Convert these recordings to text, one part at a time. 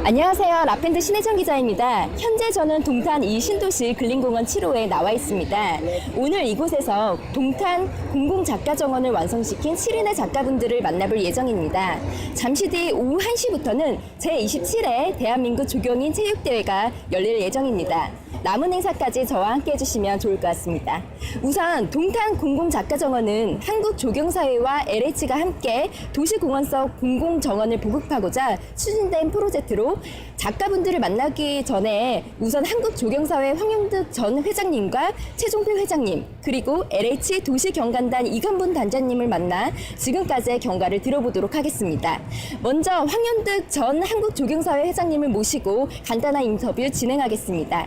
안녕하세요. 라펜드 신혜정 기자입니다. 현재 저는 동탄 이신도시 근린공원 7호에 나와 있습니다. 오늘 이곳에서 동탄 공공작가정원을 완성시킨 7인의 작가분들을 만나볼 예정입니다. 잠시 뒤 오후 1시부터는 제27회 대한민국 조경인 체육대회가 열릴 예정입니다. 남은 행사까지 저와 함께 해주시면 좋을 것 같습니다. 우선 동탄 공공작가정원은 한국조경사회와 LH가 함께 도시공원성 공공정원을 보급하고자 추진된 프로젝트로 작가분들을 만나기 전에 우선 한국조경사회 황영득 전 회장님과 최종필 회장님 그리고 LH 도시경관단 이건분 단장님을 만나 지금까지의 경과를 들어보도록 하겠습니다. 먼저 황영득 전 한국조경사회 회장님을 모시고 간단한 인터뷰 진행하겠습니다.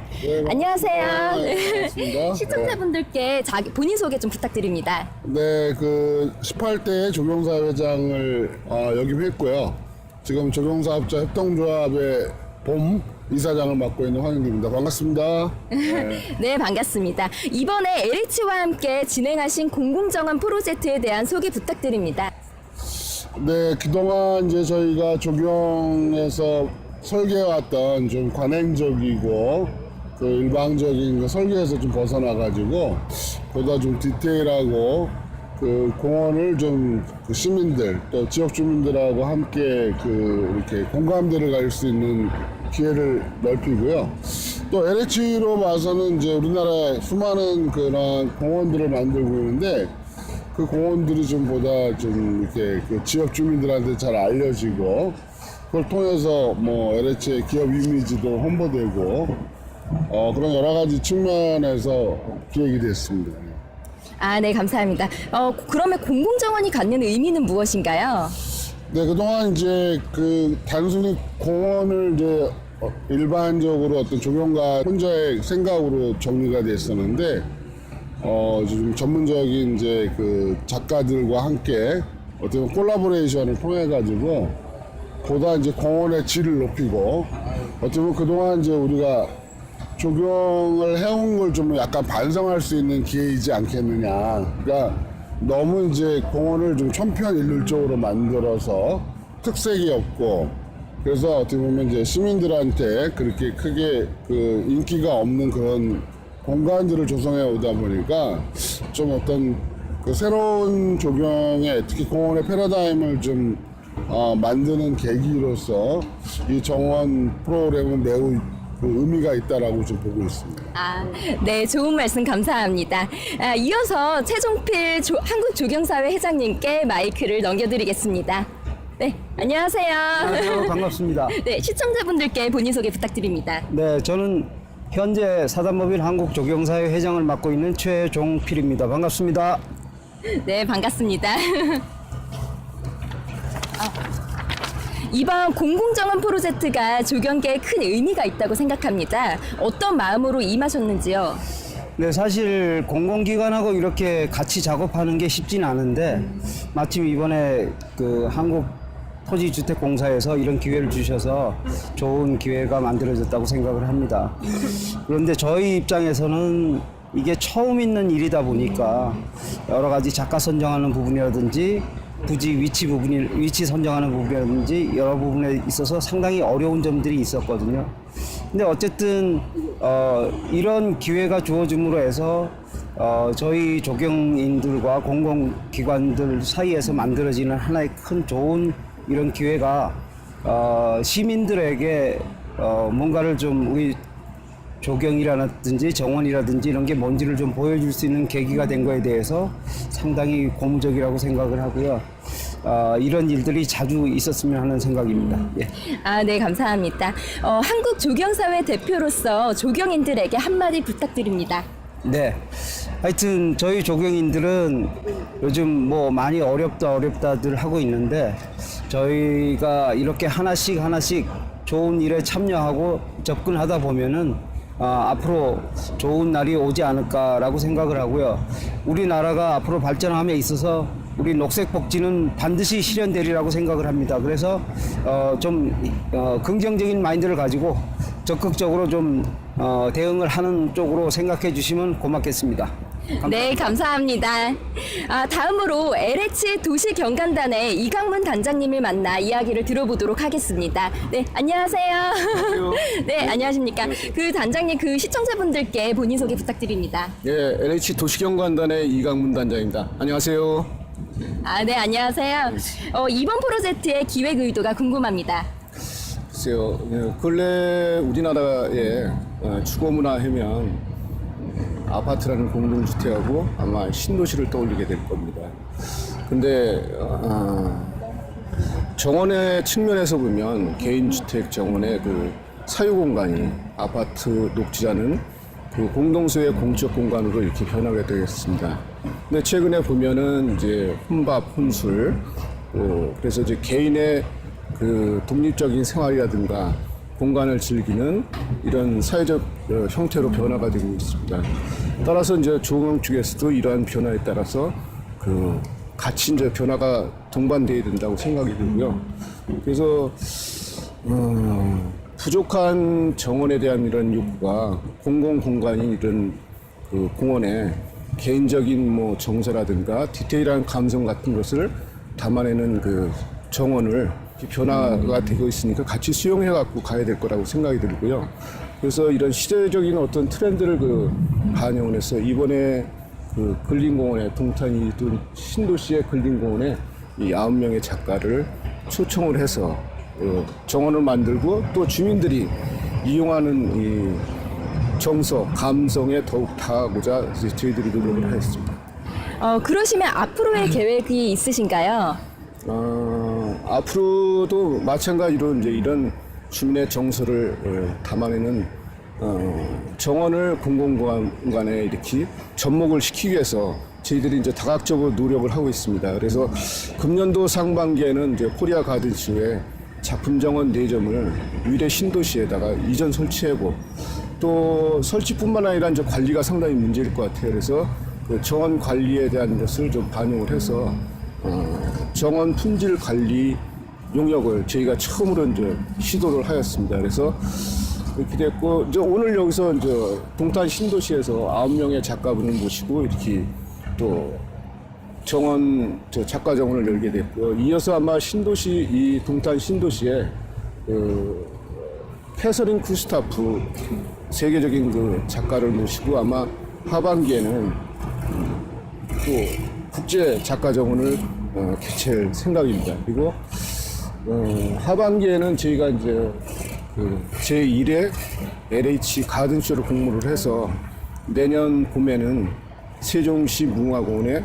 안녕하세요. 반갑습니다. 시청자분들께 본인 소개 좀 부탁드립니다. 네, 18대 조경사회 회장을 역임했고요. 지금 조경사업자 협동조합의 봄 이사장을 맡고 있는 황영규입니다. 반갑습니다. 네, 반갑습니다. 이번에 LH와 함께 진행하신 공공정원 프로젝트에 대한 소개 부탁드립니다. 네, 그동안 이제 저희가 조경에서 설계해왔던 좀 관행적이고 일방적인 설계에서 좀 벗어나가지고 보다 좀 디테일하고 공원을 좀 시민들 또 지역 주민들하고 함께 이렇게 공감대를 가질 수 있는 기회를 넓히고요. 또 LH로 봐서는 이제 우리나라에 수많은 그런 공원들을 만들고 있는데 그 공원들이 좀 보다 좀 이렇게 지역 주민들한테 잘 알려지고 그걸 통해서 LH의 기업 이미지도 홍보되고 그런 여러 가지 측면에서 기획이 됐습니다. 네, 감사합니다. 그러면 공공정원이 갖는 의미는 무엇인가요? 네, 그동안 이제 단순히 공원을 이제 일반적으로 어떤 조경가 혼자의 생각으로 정리가 됐었는데, 좀 전문적인 이제 작가들과 함께 어떤 콜라보레이션을 통해가지고 보다 이제 공원의 질을 높이고 어떻게 보면 그동안 이제 우리가 조경을 해온 걸 좀 약간 반성할 수 있는 기회이지 않겠느냐. 그러니까 너무 이제 공원을 좀 천편일률적으로 만들어서 특색이 없고 그래서 어떻게 보면 이제 시민들한테 그렇게 크게 인기가 없는 그런 공간들을 조성해 오다 보니까 좀 어떤 새로운 조경의 특히 공원의 패러다임을 좀 만드는 계기로서 이 정원 프로그램은 매우 의미가 있다라고 좀 보고 있습니다. 네, 좋은 말씀 감사합니다. 이어서 최종필 한국조경사회 회장님께 마이크를 넘겨드리겠습니다. 네, 안녕하세요. 안녕하세요. 반갑습니다. 네, 시청자분들께 본인 소개 부탁드립니다. 네, 저는 현재 사단법인 한국조경사회 회장을 맡고 있는 최종필입니다. 반갑습니다. 네, 반갑습니다. 이번 공공정원 프로젝트가 조경계에 큰 의미가 있다고 생각합니다. 어떤 마음으로 임하셨는지요? 네, 사실 공공기관하고 이렇게 같이 작업하는 게 쉽진 않은데 마침 이번에 한국토지주택공사에서 이런 기회를 주셔서 좋은 기회가 만들어졌다고 생각을 합니다. 그런데 저희 입장에서는 이게 처음 있는 일이다 보니까 여러 가지 작가 선정하는 부분이라든지 부지 위치 선정하는 부분이라든지 여러 부분에 있어서 상당히 어려운 점들이 있었거든요. 근데 어쨌든 이런 기회가 주어짐으로 해서 저희 조경인들과 공공기관들 사이에서 만들어지는 하나의 큰 좋은 이런 기회가 시민들에게 뭔가를 좀 우리 조경이라든지 정원이라든지 이런 게 뭔지를 좀 보여줄 수 있는 계기가 된 거에 대해서 상당히 고무적이라고 생각을 하고요. 이런 일들이 자주 있었으면 하는 생각입니다. 예. 네, 감사합니다. 한국조경사회 대표로서 조경인들에게 한마디 부탁드립니다. 네. 하여튼 저희 조경인들은 요즘 많이 어렵다들 하고 있는데 저희가 이렇게 하나씩 좋은 일에 참여하고 접근하다 보면은 앞으로 좋은 날이 오지 않을까라고 생각을 하고요. 우리나라가 앞으로 발전함에 있어서 우리 녹색복지는 반드시 실현되리라고 생각을 합니다. 그래서 좀 긍정적인 마인드를 가지고 적극적으로 좀 대응을 하는 쪽으로 생각해 주시면 고맙겠습니다. 네, 감사합니다. 다음으로 LH 도시경관단의 이강문 단장님을 만나 이야기를 들어보도록 하겠습니다. 네, 안녕하세요. 네, 안녕하십니까. 그 단장님, 그 시청자분들께 본인 소개 부탁드립니다. 예, LH 도시경관단의 이강문 단장입니다. 안녕하세요. 네, 안녕하세요. 이번 프로젝트의 기획 의도가 궁금합니다. 글쎄요, 근래 우리나라의 주거문화 하면 아파트라는 공동주택하고 아마 신도시를 떠올리게 될 겁니다. 근데 정원의 측면에서 보면 개인주택 정원의 그 사유공간이 아파트 녹지라는 그 공동소의 공적 공간으로 이렇게 변하게 되겠습니다. 근데 최근에 보면은 이제 혼밥, 혼술, 그래서 이제 개인의 그 독립적인 생활이라든가 공간을 즐기는 이런 사회적 형태로 변화가 되고 있습니다. 따라서 이제 조경 쪽에서도 이러한 변화에 따라서 그 같이 이제 변화가 동반돼야 된다고 생각이 들고요. 그래서 부족한 정원에 대한 이런 욕구가 공공 공간인 이런 그 공원에 개인적인 뭐 정서라든가 디테일한 감성 같은 것을 담아내는 그 정원을 변화가 되고 있으니까 같이 수용해 갖고 가야 될 거라고 생각이 들고요. 그래서 이런 시대적인 어떤 트렌드를 그 반영을 해서 이번에 그 근린공원에 동탄이 신도시의 근린공원에 이 9명의 작가를 초청을 해서 정원을 만들고 또 주민들이 이용하는 이 정서, 감성에 더욱 다가가고자 저희들이 노력을 했습니다. 그러시면 앞으로의 계획이 있으신가요? 앞으로도 마찬가지로 이제 이런 주민의 정서를 담아내는 정원을 공공공간에 이렇게 접목을 시키기 위해서 저희들이 이제 다각적으로 노력을 하고 있습니다. 그래서 금년도 상반기에는 이제 코리아 가든쇼에 작품 정원 4점을 위례 신도시에다가 이전 설치하고 또 설치뿐만 아니라 이제 관리가 상당히 문제일 것 같아요. 그래서 그 정원 관리에 대한 것을 좀 반영을 해서 정원 품질 관리 용역을 저희가 처음으로 이제 시도를 하였습니다. 그래서 이렇게 됐고 이제 오늘 여기서 이제 동탄 신도시에서 9명의 작가분을 모시고 이렇게 또 정원 작가 정원을 열게 됐고요. 이어서 아마 신도시 이 동탄 신도시에 그 캐서린 쿠스타프 세계적인 그 작가를 모시고 아마 하반기에는 또 국제 작가 정원을 개최할 생각입니다. 그리고 하반기에는 저희가 이제 그 제1회 LH 가든쇼를 공모를 해서 내년 봄에는 세종시 무궁화공원에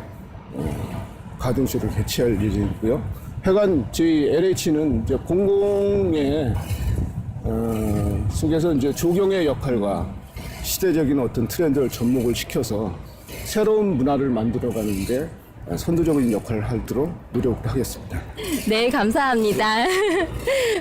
가든쇼를 개최할 예정이고요. 하여간 저희 LH는 이제 공공의 속에서 이제 조경의 역할과 시대적인 어떤 트렌드를 접목을 시켜서 새로운 문화를 만들어가는데 선도적인 역할을 하도록 노력을 하겠습니다. 네, 감사합니다.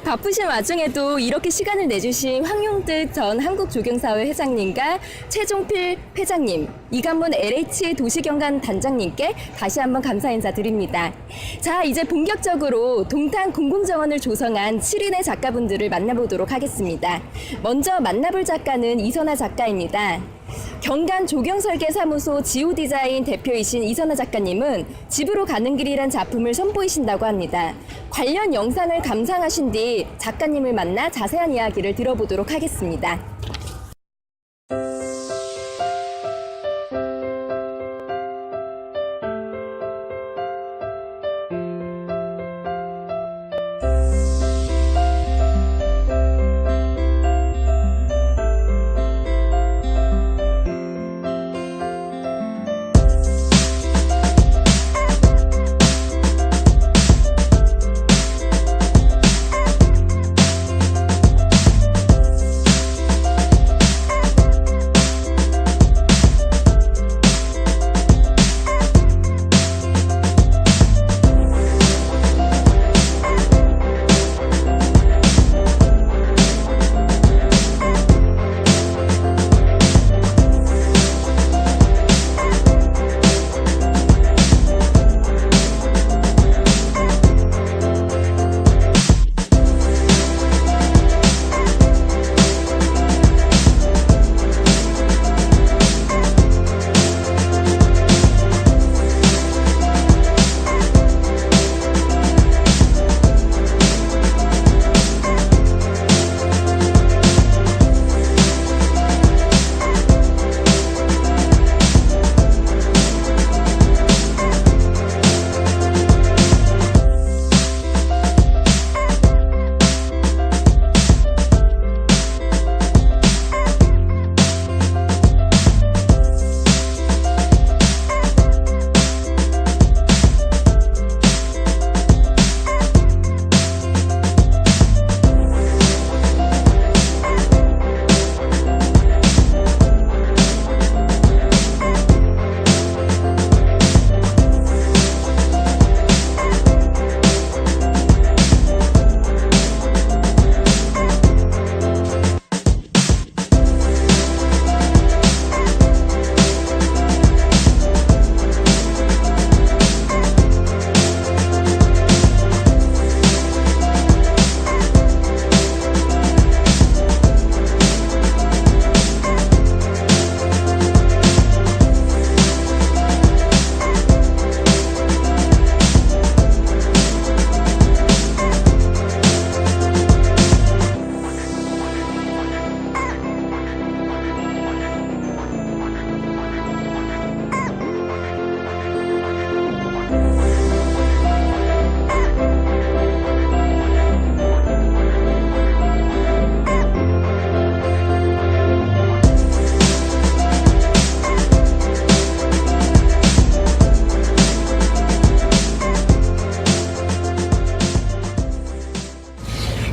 바쁘신 와중에도 이렇게 시간을 내주신 황용득 전 한국조경사회 회장님과 최종필 회장님, 이강문 LH 도시경관 단장님께 다시 한번 감사 인사 드립니다. 자, 이제 본격적으로 동탄 공공정원을 조성한 7인의 작가분들을 만나보도록 하겠습니다. 먼저 만나볼 작가는 이선아 작가입니다. 경간 조경설계사무소 지오디자인 대표이신 이선아 작가님은 집으로 가는 길이란 작품을 선보이신다고 합니다. 관련 영상을 감상하신 뒤 작가님을 만나 자세한 이야기를 들어보도록 하겠습니다.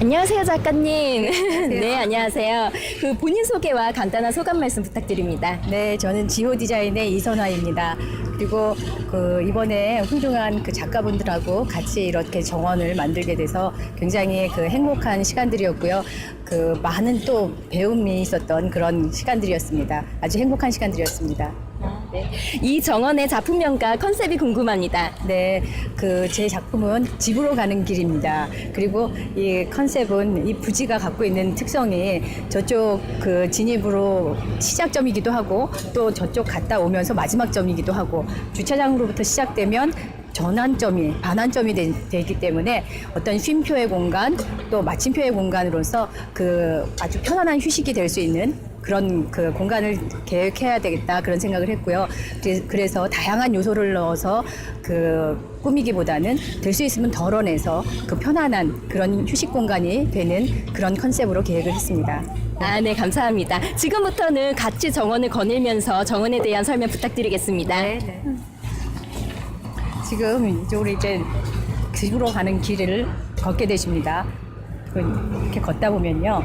안녕하세요, 작가님. 네, 안녕하세요. 그 본인 소개와 간단한 소감 말씀 부탁드립니다. 네, 저는 지호 디자인의 이선화입니다. 그리고 그 이번에 훌륭한 그 작가분들하고 같이 이렇게 정원을 만들게 돼서 굉장히 그 행복한 시간들이었고요. 그 많은 또 배움이 있었던 그런 시간들이었습니다. 아주 행복한 시간들이었습니다. 이 정원의 작품명과 컨셉이 궁금합니다. 네, 그 제 작품은 집으로 가는 길입니다. 그리고 이 컨셉은 이 부지가 갖고 있는 특성이 저쪽 그 진입으로 시작점이기도 하고 또 저쪽 갔다 오면서 마지막 점이기도 하고 주차장으로부터 시작되면 전환점이 반환점이 되기 때문에 어떤 쉼표의 공간 또 마침표의 공간으로서 그 아주 편안한 휴식이 될 수 있는 그런 그 공간을 계획해야 되겠다 그런 생각을 했고요. 그래서 다양한 요소를 넣어서 그 꾸미기보다는 될 수 있으면 덜어내서 그 편안한 그런 휴식 공간이 되는 그런 컨셉으로 계획을 했습니다. 아, 네, 감사합니다. 지금부터는 같이 정원을 거닐면서 정원에 대한 설명 부탁드리겠습니다. 네. 지금 이쪽으로 이제 집으로 가는 길을 걷게 되십니다. 이렇게 걷다 보면요.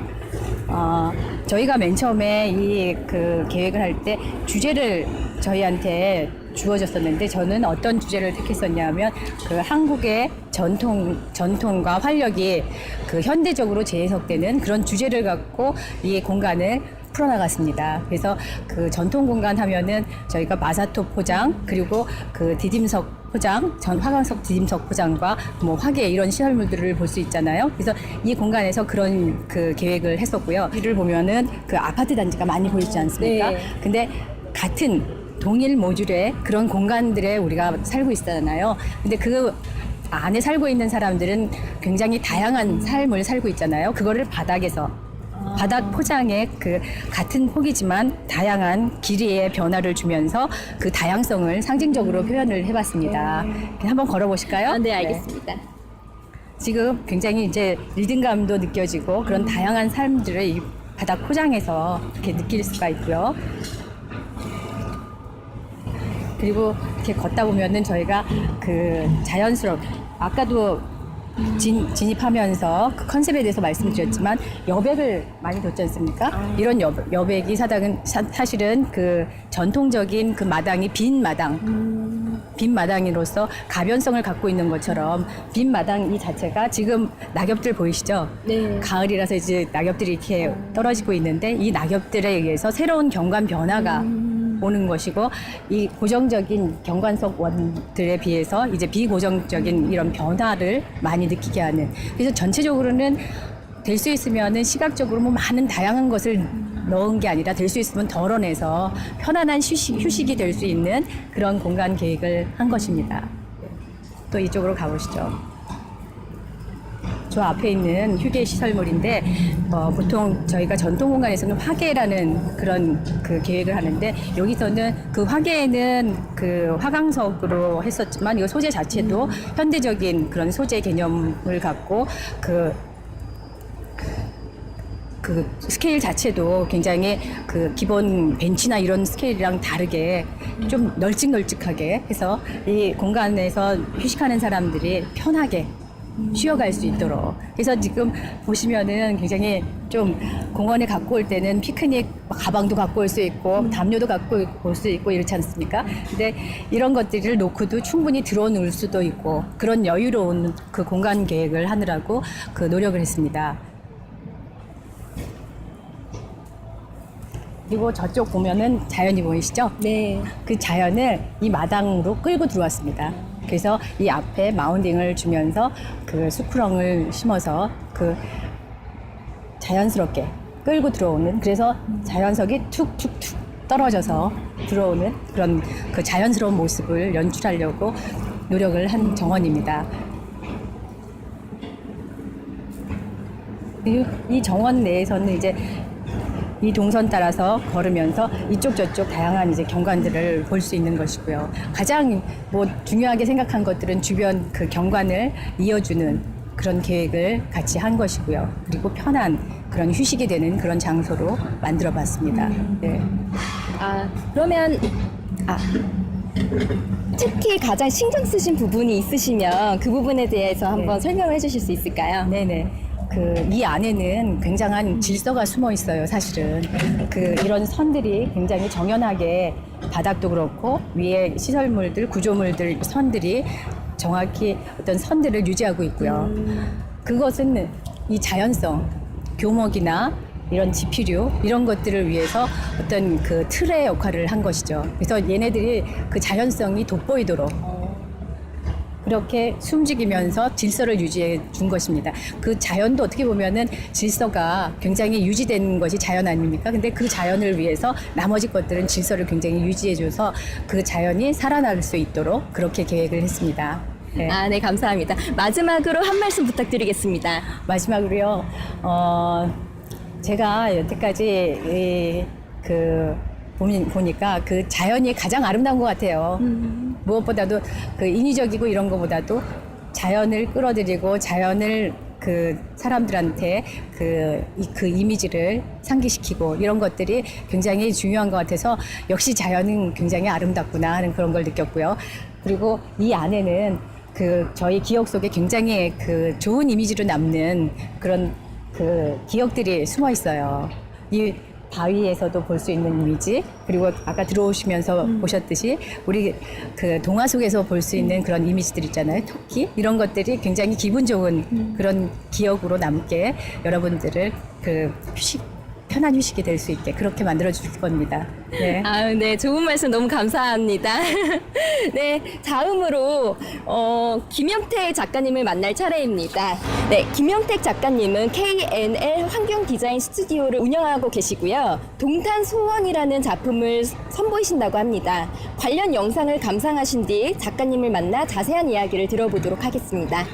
저희가 맨 처음에 이 그 계획을 할 때 주제를 저희한테 주어졌었는데 저는 어떤 주제를 택했었냐면 그 한국의 전통과 활력이 그 현대적으로 재해석되는 그런 주제를 갖고 이 공간을 풀어나갔습니다. 그래서 그 전통 공간 하면은 저희가 마사토 포장 그리고 그 디딤석 포장, 화강석 디딤석 포장과 뭐 화계 이런 시설물들을 볼 수 있잖아요. 그래서 이 공간에서 그런 그 계획을 했었고요. 이를 보면은 그 아파트 단지가 많이 보이지 않습니까? 네. 근데 같은 동일 모듈의 그런 공간들에 우리가 살고 있잖아요. 근데 그 안에 살고 있는 사람들은 굉장히 다양한 삶을 살고 있잖아요. 그거를 바닥에서 바닥 포장에 그 같은 폭이지만 다양한 길이의 변화를 주면서 그 다양성을 상징적으로 표현을 해봤습니다. 한번 걸어보실까요? 아, 네, 알겠습니다. 지금 굉장히 이제 리듬감도 느껴지고 그런 다양한 삶들을 이 바닥 포장에서 이렇게 느낄 수가 있고요. 그리고 이렇게 걷다 보면은 저희가 그 자연스럽게 아까도 진입하면서 그 컨셉에 대해서 말씀드렸지만 여백을 많이 뒀지 않습니까? 이런 여백이 사실은 그 전통적인 그 마당이 빈 마당으로서 가변성을 갖고 있는 것처럼 빈 마당 이 자체가 지금 낙엽들 보이시죠? 네. 가을이라서 이제 낙엽들이 이렇게 떨어지고 있는데 이 낙엽들에 의해서 새로운 경관 변화가 오는 것이고 이 고정적인 경관석 원들에 비해서 이제 비고정적인 이런 변화를 많이 느끼게 하는 그래서 전체적으로는 될 수 있으면은 시각적으로 뭐 많은 다양한 것을 넣은 게 아니라 될 수 있으면 덜어내서 편안한 휴식이 될 수 있는 그런 공간 계획을 한 것입니다. 또 이쪽으로 가보시죠. 저 앞에 있는 휴게 시설물인데 보통 저희가 전통 공간에서는 화계라는 그런 그 계획을 하는데 여기서는 그 화계에는 그 화강석으로 했었지만 이 소재 자체도 현대적인 그런 소재 개념을 갖고 그 스케일 자체도 굉장히 그 기본 벤치나 이런 스케일이랑 다르게 좀 널찍널찍하게 해서 이 공간에서 휴식하는 사람들이 편하게 쉬어갈 수 있도록. 그래서 지금 보시면은 굉장히 좀 공원에 갖고 올 때는 피크닉 가방도 갖고 올 수 있고 담요도 갖고 올 수 있고 이렇지 않습니까? 근데 이런 것들을 놓고도 충분히 들어놓을 수도 있고 그런 여유로운 그 공간 계획을 하느라고 그 노력을 했습니다. 그리고 저쪽 보면은 자연이 보이시죠? 네. 그 자연을 이 마당으로 끌고 들어왔습니다. 그래서 이 앞에 마운딩을 주면서 그 수쿠렁을 심어서 그 자연스럽게 끌고 들어오는 그래서 자연석이 툭툭툭 떨어져서 들어오는 그런 그 자연스러운 모습을 연출하려고 노력을 한 정원입니다. 이 정원 내에서는 이제 이 동선 따라서 걸으면서 이쪽 저쪽 다양한 이제 경관들을 볼 수 있는 것이고요. 가장 뭐 중요하게 생각한 것들은 주변 그 경관을 이어주는 그런 계획을 같이 한 것이고요. 그리고 편한 그런 휴식이 되는 그런 장소로 만들어 봤습니다. 네. 아, 그러면 특히 가장 신경 쓰신 부분이 있으시면 그 부분에 대해서 한번 설명을 해주실 수 있을까요? 네네. 이 안에는 굉장한 질서가 숨어 있어요, 사실은. 이런 선들이 굉장히 정연하게 바닥도 그렇고 위에 시설물들, 구조물들, 선들이 정확히 어떤 선들을 유지하고 있고요. 그것은 이 자연성, 교목이나 이런 지피류 이런 것들을 위해서 어떤 그 틀의 역할을 한 것이죠. 그래서 얘네들이 그 자연성이 돋보이도록 그렇게 숨죽이면서 질서를 유지해 준 것입니다. 그 자연도 어떻게 보면은 질서가 굉장히 유지된 것이 자연 아닙니까? 근데 그 자연을 위해서 나머지 것들은 질서를 굉장히 유지해 줘서 그 자연이 살아날 수 있도록 그렇게 계획을 했습니다. 네. 네, 감사합니다. 마지막으로 한 말씀 부탁드리겠습니다. 마지막으로요. 제가 여태까지 보니까 그 자연이 가장 아름다운 것 같아요. 무엇보다도 그 인위적이고 이런 것보다도 자연을 끌어들이고 자연을 그 사람들한테 그 이미지를 상기시키고 이런 것들이 굉장히 중요한 것 같아서 역시 자연은 굉장히 아름답구나 하는 그런 걸 느꼈고요. 그리고 이 안에는 저희 기억 속에 굉장히 좋은 이미지로 남는 그런 기억들이 숨어 있어요. 이 바위에서도 볼 수 있는 이미지, 그리고 아까 들어오시면서 보셨듯이 우리 동화 속에서 볼 수 있는 그런 이미지들 있잖아요. 토끼 이런 것들이 굉장히 기분 좋은 그런 기억으로 남게 여러분들을 편한 휴식이 될 수 있게 그렇게 만들어 줄 겁니다. 네. 네, 좋은 말씀 너무 감사합니다. 네, 다음으로 김영택 작가님을 만날 차례입니다. 네, 김영택 작가님은 KNL 환경 디자인 스튜디오를 운영하고 계시고요. 동탄 소원이라는 작품을 선보이신다고 합니다. 관련 영상을 감상하신 뒤 작가님을 만나 자세한 이야기를 들어보도록 하겠습니다.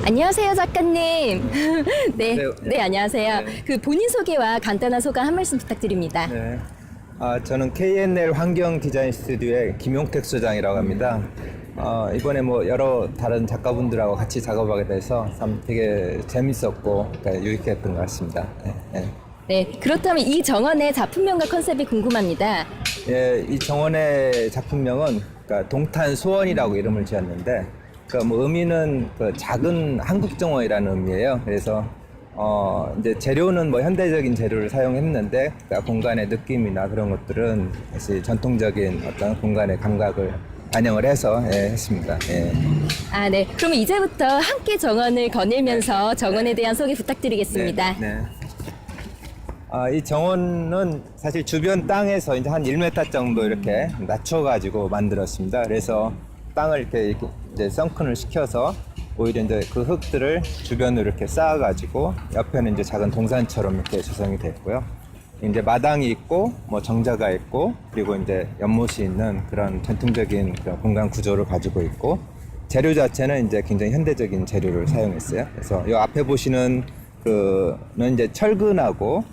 안녕하세요, 작가님. 네, 안녕하세요. 그 본인 소개와 간단한 소감 한 말씀 부탁드립니다. 네. 저는 KNL 환경 디자인 스튜디오의 김용택 소장이라고 합니다. 이번에 뭐 여러 다른 작가분들하고 같이 작업하게 돼서 참 되게 재밌었고 그러니까 유익했던 것 같습니다. 예, 예. 네, 그렇다면 이 정원의 작품명과 컨셉이 궁금합니다. 예, 이 정원의 작품명은 그러니까 동탄 소원이라고 이름을 지었는데 그러니까 뭐 의미는 그 작은 한국 정원이라는 의미예요. 그래서 이제 재료는 뭐 현대적인 재료를 사용했는데 그러니까 공간의 느낌이나 그런 것들은 사실 전통적인 어떤 공간의 감각을 반영을 해서 했습니다. 예. 아, 네. 그러면 이제부터 함께 정원을 거닐면서 정원에 대한 소개 부탁드리겠습니다. 네. 이 정원은 사실 주변 땅에서 이제 한 1m 정도 이렇게 낮춰가지고 만들었습니다. 그래서 땅을 이렇게 이제 썬큰을 시켜서 오히려 이제 그 흙들을 주변으로 이렇게 쌓아가지고 옆에는 이제 작은 동산처럼 이렇게 조성이 됐고요. 이제 마당이 있고 뭐 정자가 있고 그리고 이제 연못이 있는 그런 전통적인 그런 공간 구조를 가지고 있고 재료 자체는 이제 굉장히 현대적인 재료를 사용했어요. 그래서 이 앞에 보시는 그는 이제 철근하고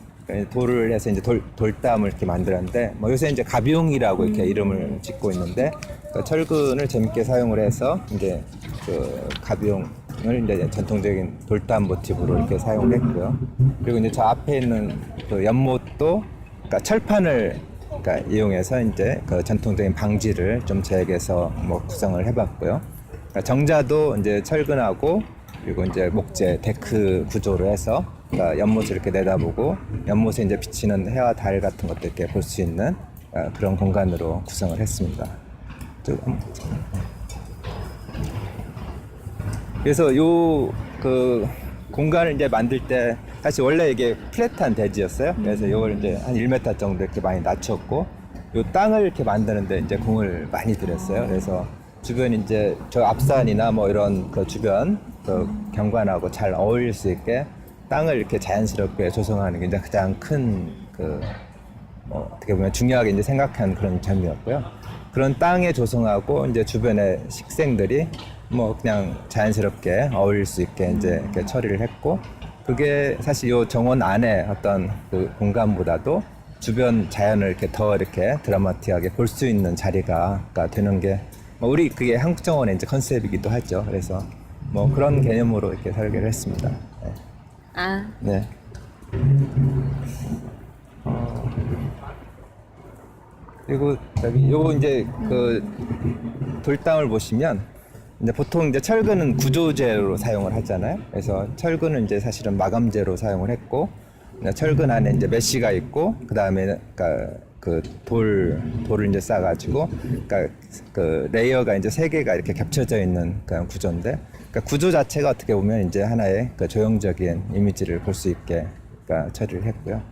돌을 해서 이제 돌담을 이렇게 만들었는데 뭐 요새 이제 가비용이라고 이렇게 이름을 짓고 있는데 그 철근을 재밌게 사용을 해서 이제 그 가비용을 이제 전통적인 돌담 모티브로 이렇게 사용을 했고요. 그리고 이제 저 앞에 있는 그 연못도 그러니까 철판을 그러니까 이용해서 이제 그 전통적인 방지를 좀 제액해서 뭐 구성을 해봤고요. 그러니까 정자도 이제 철근하고 그리고 이제 목재 데크 구조로 해서 그러니까 연못을 이렇게 내다보고 연못에 이제 비치는 해와 달 같은 것도 이렇게 볼 수 있는 그런 공간으로 구성을 했습니다. 그래서 요 그 공간을 이제 만들 때 사실 원래 이게 플랫한 대지였어요. 그래서 이걸 이제 한 1m 정도 이렇게 많이 낮췄고 요 땅을 이렇게 만드는데 이제 공을 많이 들였어요. 그래서 주변 이제 저 앞산이나 뭐 이런 그 주변 그 경관하고 잘 어울릴 수 있게 땅을 이렇게 자연스럽게 조성하는 게 이제 가장 큰 그 어떻게 보면 중요하게 이제 생각한 그런 점이었고요. 그런 땅에 조성하고 이제 주변의 식생들이 뭐 그냥 자연스럽게 어울릴 수 있게 이제 이렇게 처리를 했고 그게 사실 요 정원 안에 어떤 그 공간보다도 주변 자연을 이렇게 더 이렇게 드라마틱하게 볼 수 있는 자리가 되는 게 뭐 우리 그게 한국 정원의 이제 컨셉이기도 하죠. 그래서 뭐 그런 개념으로 이렇게 설계를 했습니다. 네. 아, 네. 그리고 저기 요거 이제 그 돌담을 보시면 이제 보통 이제 철근은 구조재로 사용을 하잖아요. 그래서 철근은 이제 사실은 마감재로 사용을 했고 철근 안에 이제 메쉬가 있고 그 다음에 그러니까 그 돌을 이제 싸가지고 그러니까 그 레이어가 이제 3개가 이렇게 겹쳐져 있는 그런 구조인데 그러니까 구조 자체가 어떻게 보면 이제 하나의 그 조형적인 이미지를 볼 수 있게 그러니까 처리를 했고요.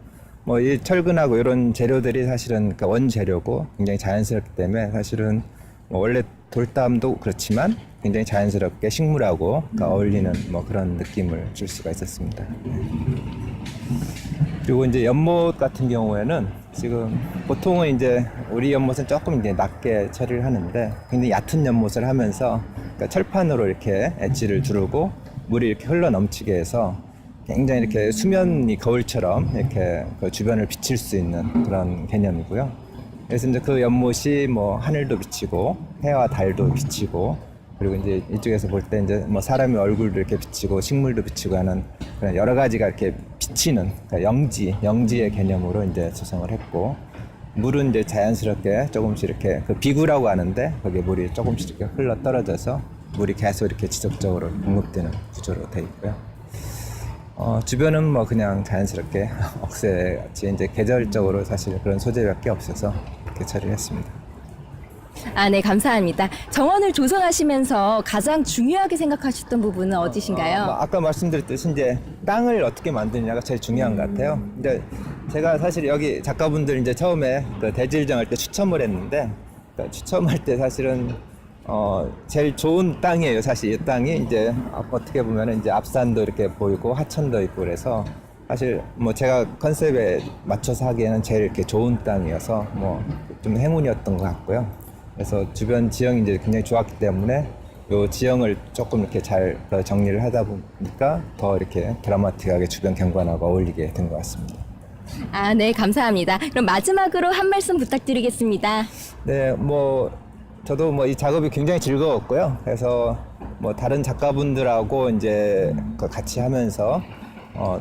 뭐 이 철근하고 이런 재료들이 사실은 그러니까 원재료고 굉장히 자연스럽기 때문에 사실은 뭐 원래 돌담도 그렇지만 굉장히 자연스럽게 식물하고 그러니까 어울리는 뭐 그런 느낌을 줄 수가 있었습니다. 그리고 이제 연못 같은 경우에는 지금 보통은 이제 우리 연못은 조금 이제 낮게 처리를 하는데 굉장히 얕은 연못을 하면서 그러니까 철판으로 이렇게 엣지를 두르고 물이 이렇게 흘러 넘치게 해서 굉장히 이렇게 수면이 거울처럼 이렇게 그 주변을 비칠 수 있는 그런 개념이고요. 그래서 이제 그 연못이 뭐 하늘도 비치고 해와 달도 비치고 그리고 이제 이쪽에서 볼 때 이제 뭐 사람의 얼굴도 이렇게 비치고 식물도 비치고 하는 그런 여러 가지가 이렇게 비치는 그러니까 영지의 개념으로 이제 조성을 했고 물은 이제 자연스럽게 조금씩 이렇게 그 비구라고 하는데 거기에 물이 조금씩 이렇게 흘러 떨어져서 물이 계속 이렇게 지속적으로 공급되는 구조로 되어 있고요. 주변은 뭐 그냥 자연스럽게 억새같이 이제 계절적으로 사실 그런 소재밖에 없어서 이렇게 처리를 했습니다. 아, 네, 감사합니다. 정원을 조성하시면서 가장 중요하게 생각하셨던 부분은 어디신가요? 아까 말씀드렸듯이 이제 땅을 어떻게 만드느냐가 제일 중요한 것 같아요. 이제 제가 사실 여기 작가분들 이제 처음에 그 대지를 정할 때 추첨을 했는데 그러니까 추첨할 때 사실은 제일 좋은 땅이에요. 사실 이 땅이 이제 어떻게 보면 이제 앞산도 이렇게 보이고 하천도 있고 그래서 사실 뭐 제가 컨셉에 맞춰서 하기에는 제일 이렇게 좋은 땅이어서 뭐 좀 행운이었던 것 같고요. 그래서 주변 지형이 이제 굉장히 좋았기 때문에 요 지형을 조금 이렇게 잘 정리를 하다 보니까 더 이렇게 드라마틱하게 주변 경관하고 어울리게 된 것 같습니다. 아, 네, 감사합니다. 그럼 마지막으로 한 말씀 부탁드리겠습니다. 네, 뭐 저도 뭐 이 작업이 굉장히 즐거웠고요. 그래서 뭐 다른 작가분들하고 이제 그 같이 하면서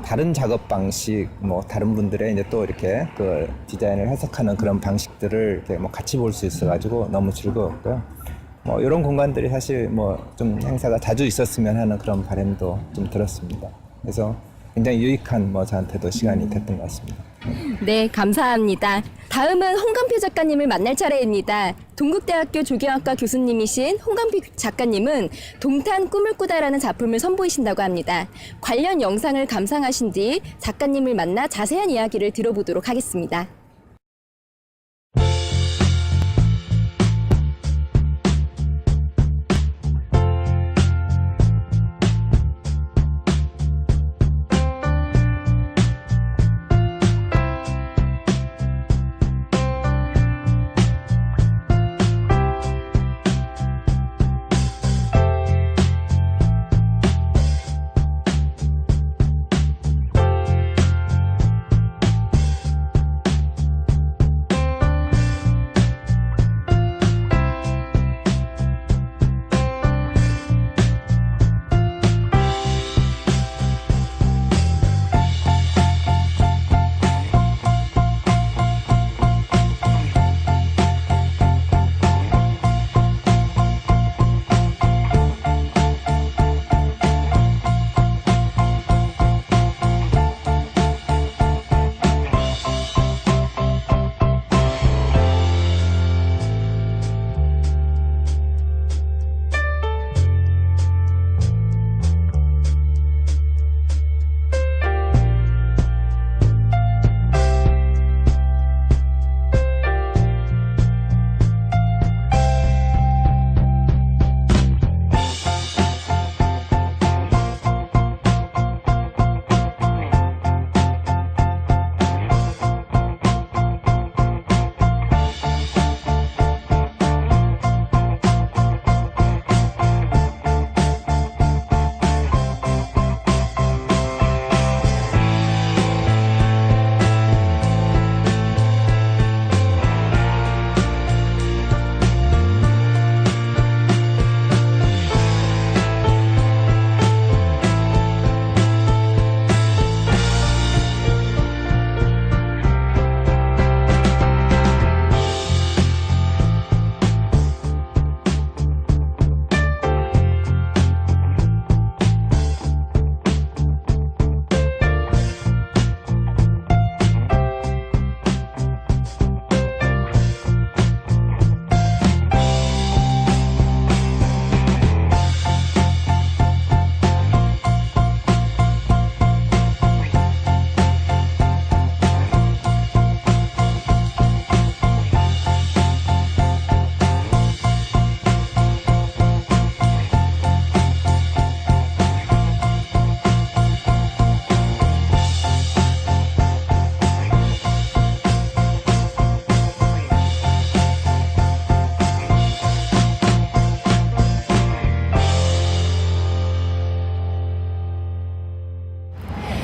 다른 작업 방식, 뭐 다른 분들의 이제 또 이렇게 그 디자인을 해석하는 그런 방식들을 이렇게 뭐 같이 볼 수 있어가지고 너무 즐거웠고요. 뭐 이런 공간들이 사실 뭐 좀 행사가 자주 있었으면 하는 그런 바람도 좀 들었습니다. 그래서 굉장히 유익한 뭐 저한테도 시간이 됐던 것 같습니다. 네, 감사합니다. 다음은 홍감표 작가님을 만날 차례입니다. 동국대학교 조경학과 교수님이신 홍감표 작가님은 동탄 꿈을 꾸다라는 작품을 선보이신다고 합니다. 관련 영상을 감상하신 뒤 작가님을 만나 자세한 이야기를 들어보도록 하겠습니다.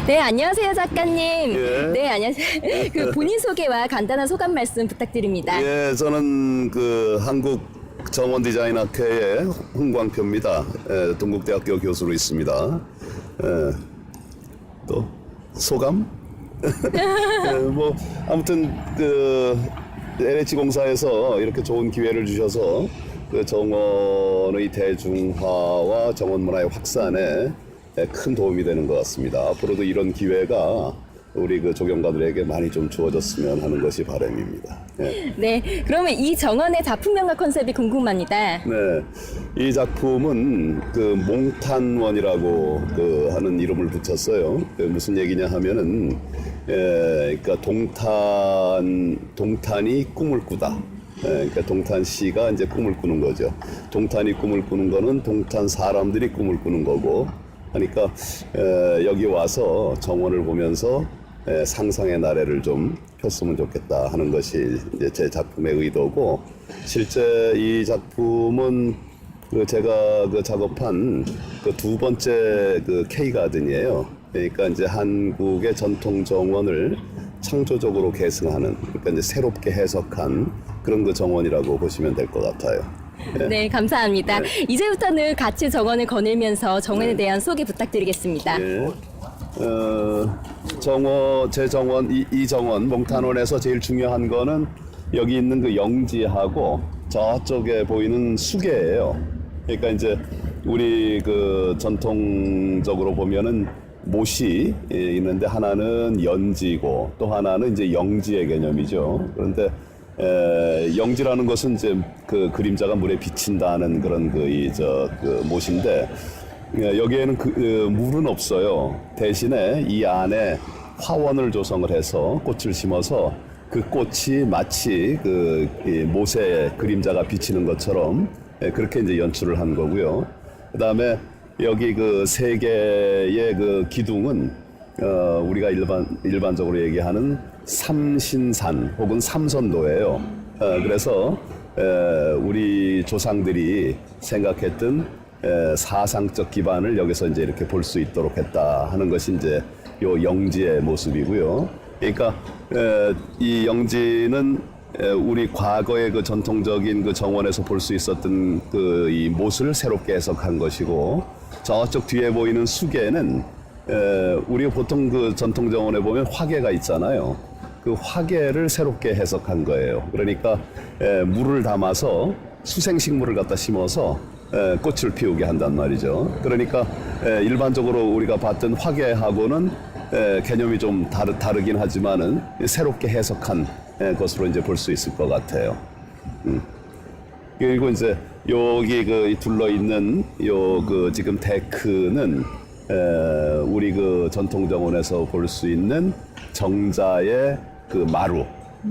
네, 안녕하세요, 작가님. 예. 네, 안녕하세요. 그 본인 소개와 간단한 소감 말씀 부탁드립니다. 예, 저는 그 한국 정원 디자인 학회의 홍광표입니다. 예, 동국대학교 교수로 있습니다. 예, 또 소감? 예, 뭐 아무튼 그 LH 공사에서 이렇게 좋은 기회를 주셔서 그 정원의 대중화와 정원 문화의 확산에 큰 도움이 되는 것 같습니다. 앞으로도 이런 기회가 우리 그 조경가들에게 많이 좀 주어졌으면 하는 것이 바람입니다. 예. 네, 그러면 이 정원의 작품명과 컨셉이 궁금합니다. 네, 이 작품은 그 몽탄원이라고 그 하는 이름을 붙였어요. 그 무슨 얘기냐 하면은, 그러니까 동탄이 꿈을 꾸다. 그러니까 동탄시가 이제 꿈을 꾸는 거죠. 동탄이 꿈을 꾸는 거는 동탄 사람들이 꿈을 꾸는 거고. 그러니까 여기 와서 정원을 보면서 상상의 나래를 좀 폈으면 좋겠다 하는 것이 이제 제 작품의 의도고, 실제 이 작품은 그 제가 그 작업한 그 두 번째 그 K가든이에요. 그러니까 이제 한국의 전통 정원을 창조적으로 계승하는, 그러니까 이제 새롭게 해석한 그런 그 정원이라고 보시면 될 것 같아요. 네, 감사합니다. 이제부터는 같이 정원을 거닐면서 정원에 대한 소개 부탁드리겠습니다. 예. 제 정원, 이 정원, 몽탄원에서 제일 중요한 거는 여기 있는 그 영지하고 저쪽에 보이는 수계예요. 그러니까 이제 우리 그 전통적으로 보면은 못이 있는데 하나는 연지고 또 하나는 이제 영지의 개념이죠. 그런데 영지라는 것은 이제 그 그림자가 물에 비친다는 그런 그 못인데 여기에는 물은 없어요. 대신에 이 안에 화원을 조성을 해서 꽃을 심어서 그 꽃이 마치 이 못에 그림자가 비치는 것처럼 그렇게 이제 연출을 한 거고요. 그다음에 여기 그 세 개의 그 기둥은 우리가 일반적으로 얘기하는 삼신산 혹은 삼선도예요. 그래서 우리 조상들이 생각했던 사상적 기반을 여기서 이제 이렇게 볼 수 있도록 했다 하는 것이 이제 요 영지의 모습이고요. 그러니까 이 영지는 우리 과거의 그 전통적인 그 정원에서 볼 수 있었던 그 이 못을 새롭게 해석한 것이고, 저쪽 뒤에 보이는 수계는 우리가 보통 그 전통 정원에 보면 화계가 있잖아요. 그 화계를 새롭게 해석한 거예요. 그러니까 물을 담아서 수생식물을 갖다 심어서 꽃을 피우게 한단 말이죠. 그러니까 일반적으로 우리가 봤던 화계하고는 개념이 좀 다르긴 하지만은 새롭게 해석한 것으로 이제 볼 수 있을 것 같아요. 그리고 이제 여기 그 둘러 있는 요 그 지금 데크는 우리 그 전통 정원에서 볼 수 있는 정자의 그 마루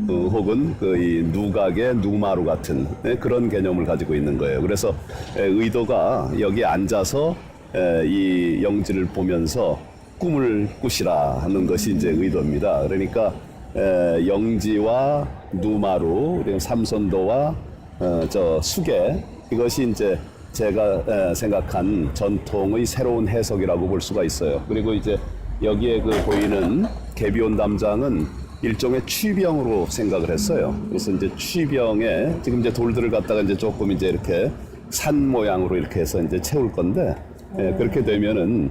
혹은 그 이 누각의 누마루 같은 그런 개념을 가지고 있는 거예요. 그래서 의도가 여기 앉아서 이 영지를 보면서 꿈을 꾸시라 하는 것이 이제 의도입니다. 그러니까 영지와 누마루 그리고 삼선도와 저 수계, 이것이 이제 제가 생각한 전통의 새로운 해석이라고 볼 수가 있어요. 그리고 이제 여기에 그 보이는 개비온 담장은 일종의 취병으로 생각을 했어요. 그래서 이제 취병에 지금 이제 돌들을 갖다가 이제 조금 이제 이렇게 산 모양으로 이렇게 해서 이제 채울 건데, 그렇게 되면은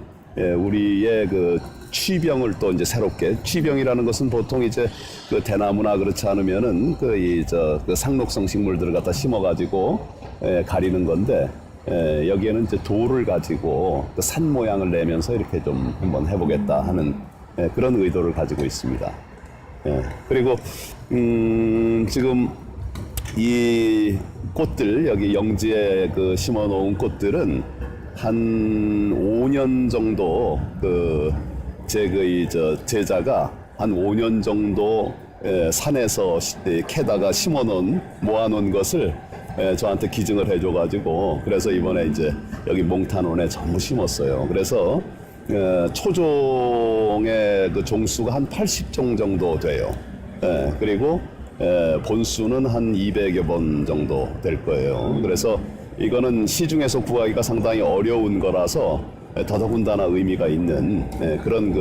우리의 그 취병을 또 이제 새롭게, 취병이라는 것은 보통 이제 그 대나무나 그렇지 않으면은 그 상록성 식물들을 갖다 심어가지고 가리는 건데, 여기에는 이제 돌을 가지고 그 산 모양을 내면서 이렇게 좀 한번 해보겠다 하는 그런 의도를 가지고 있습니다. 그리고 지금 이 꽃들, 여기 영지에 그 심어 놓은 꽃들은 한 5년 정도 제자가 한 5년 정도 산에서 캐다가 모아놓은 것을 저한테 기증을 해줘가지고, 그래서 이번에 이제 여기 몽탄원에 전부 심었어요. 그래서 초종의 그 종수가 한 80종 정도 돼요. 그리고 본수는 한 200여 번 정도 될 거예요. 그래서 이거는 시중에서 구하기가 상당히 어려운 거라서 더더군다나 의미가 있는 그런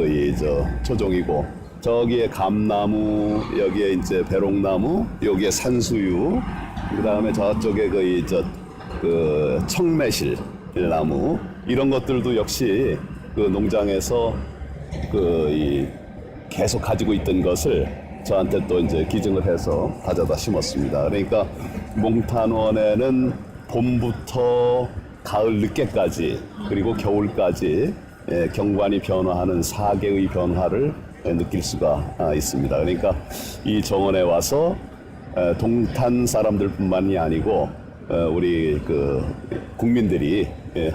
초종이고, 저기에 감나무, 여기에 이제 배롱나무, 여기에 산수유, 그 다음에 저쪽에 그 청매실 나무, 이런 것들도 역시 그 농장에서 계속 가지고 있던 것을 저한테 또 이제 기증을 해서 가져다 심었습니다. 그러니까 몽탄원에는 봄부터 가을 늦게까지 그리고 겨울까지 경관이 변화하는 4개의 변화를 느낄 수가 있습니다. 그러니까 이 정원에 와서 동탄 사람들뿐만이 아니고 우리 그 국민들이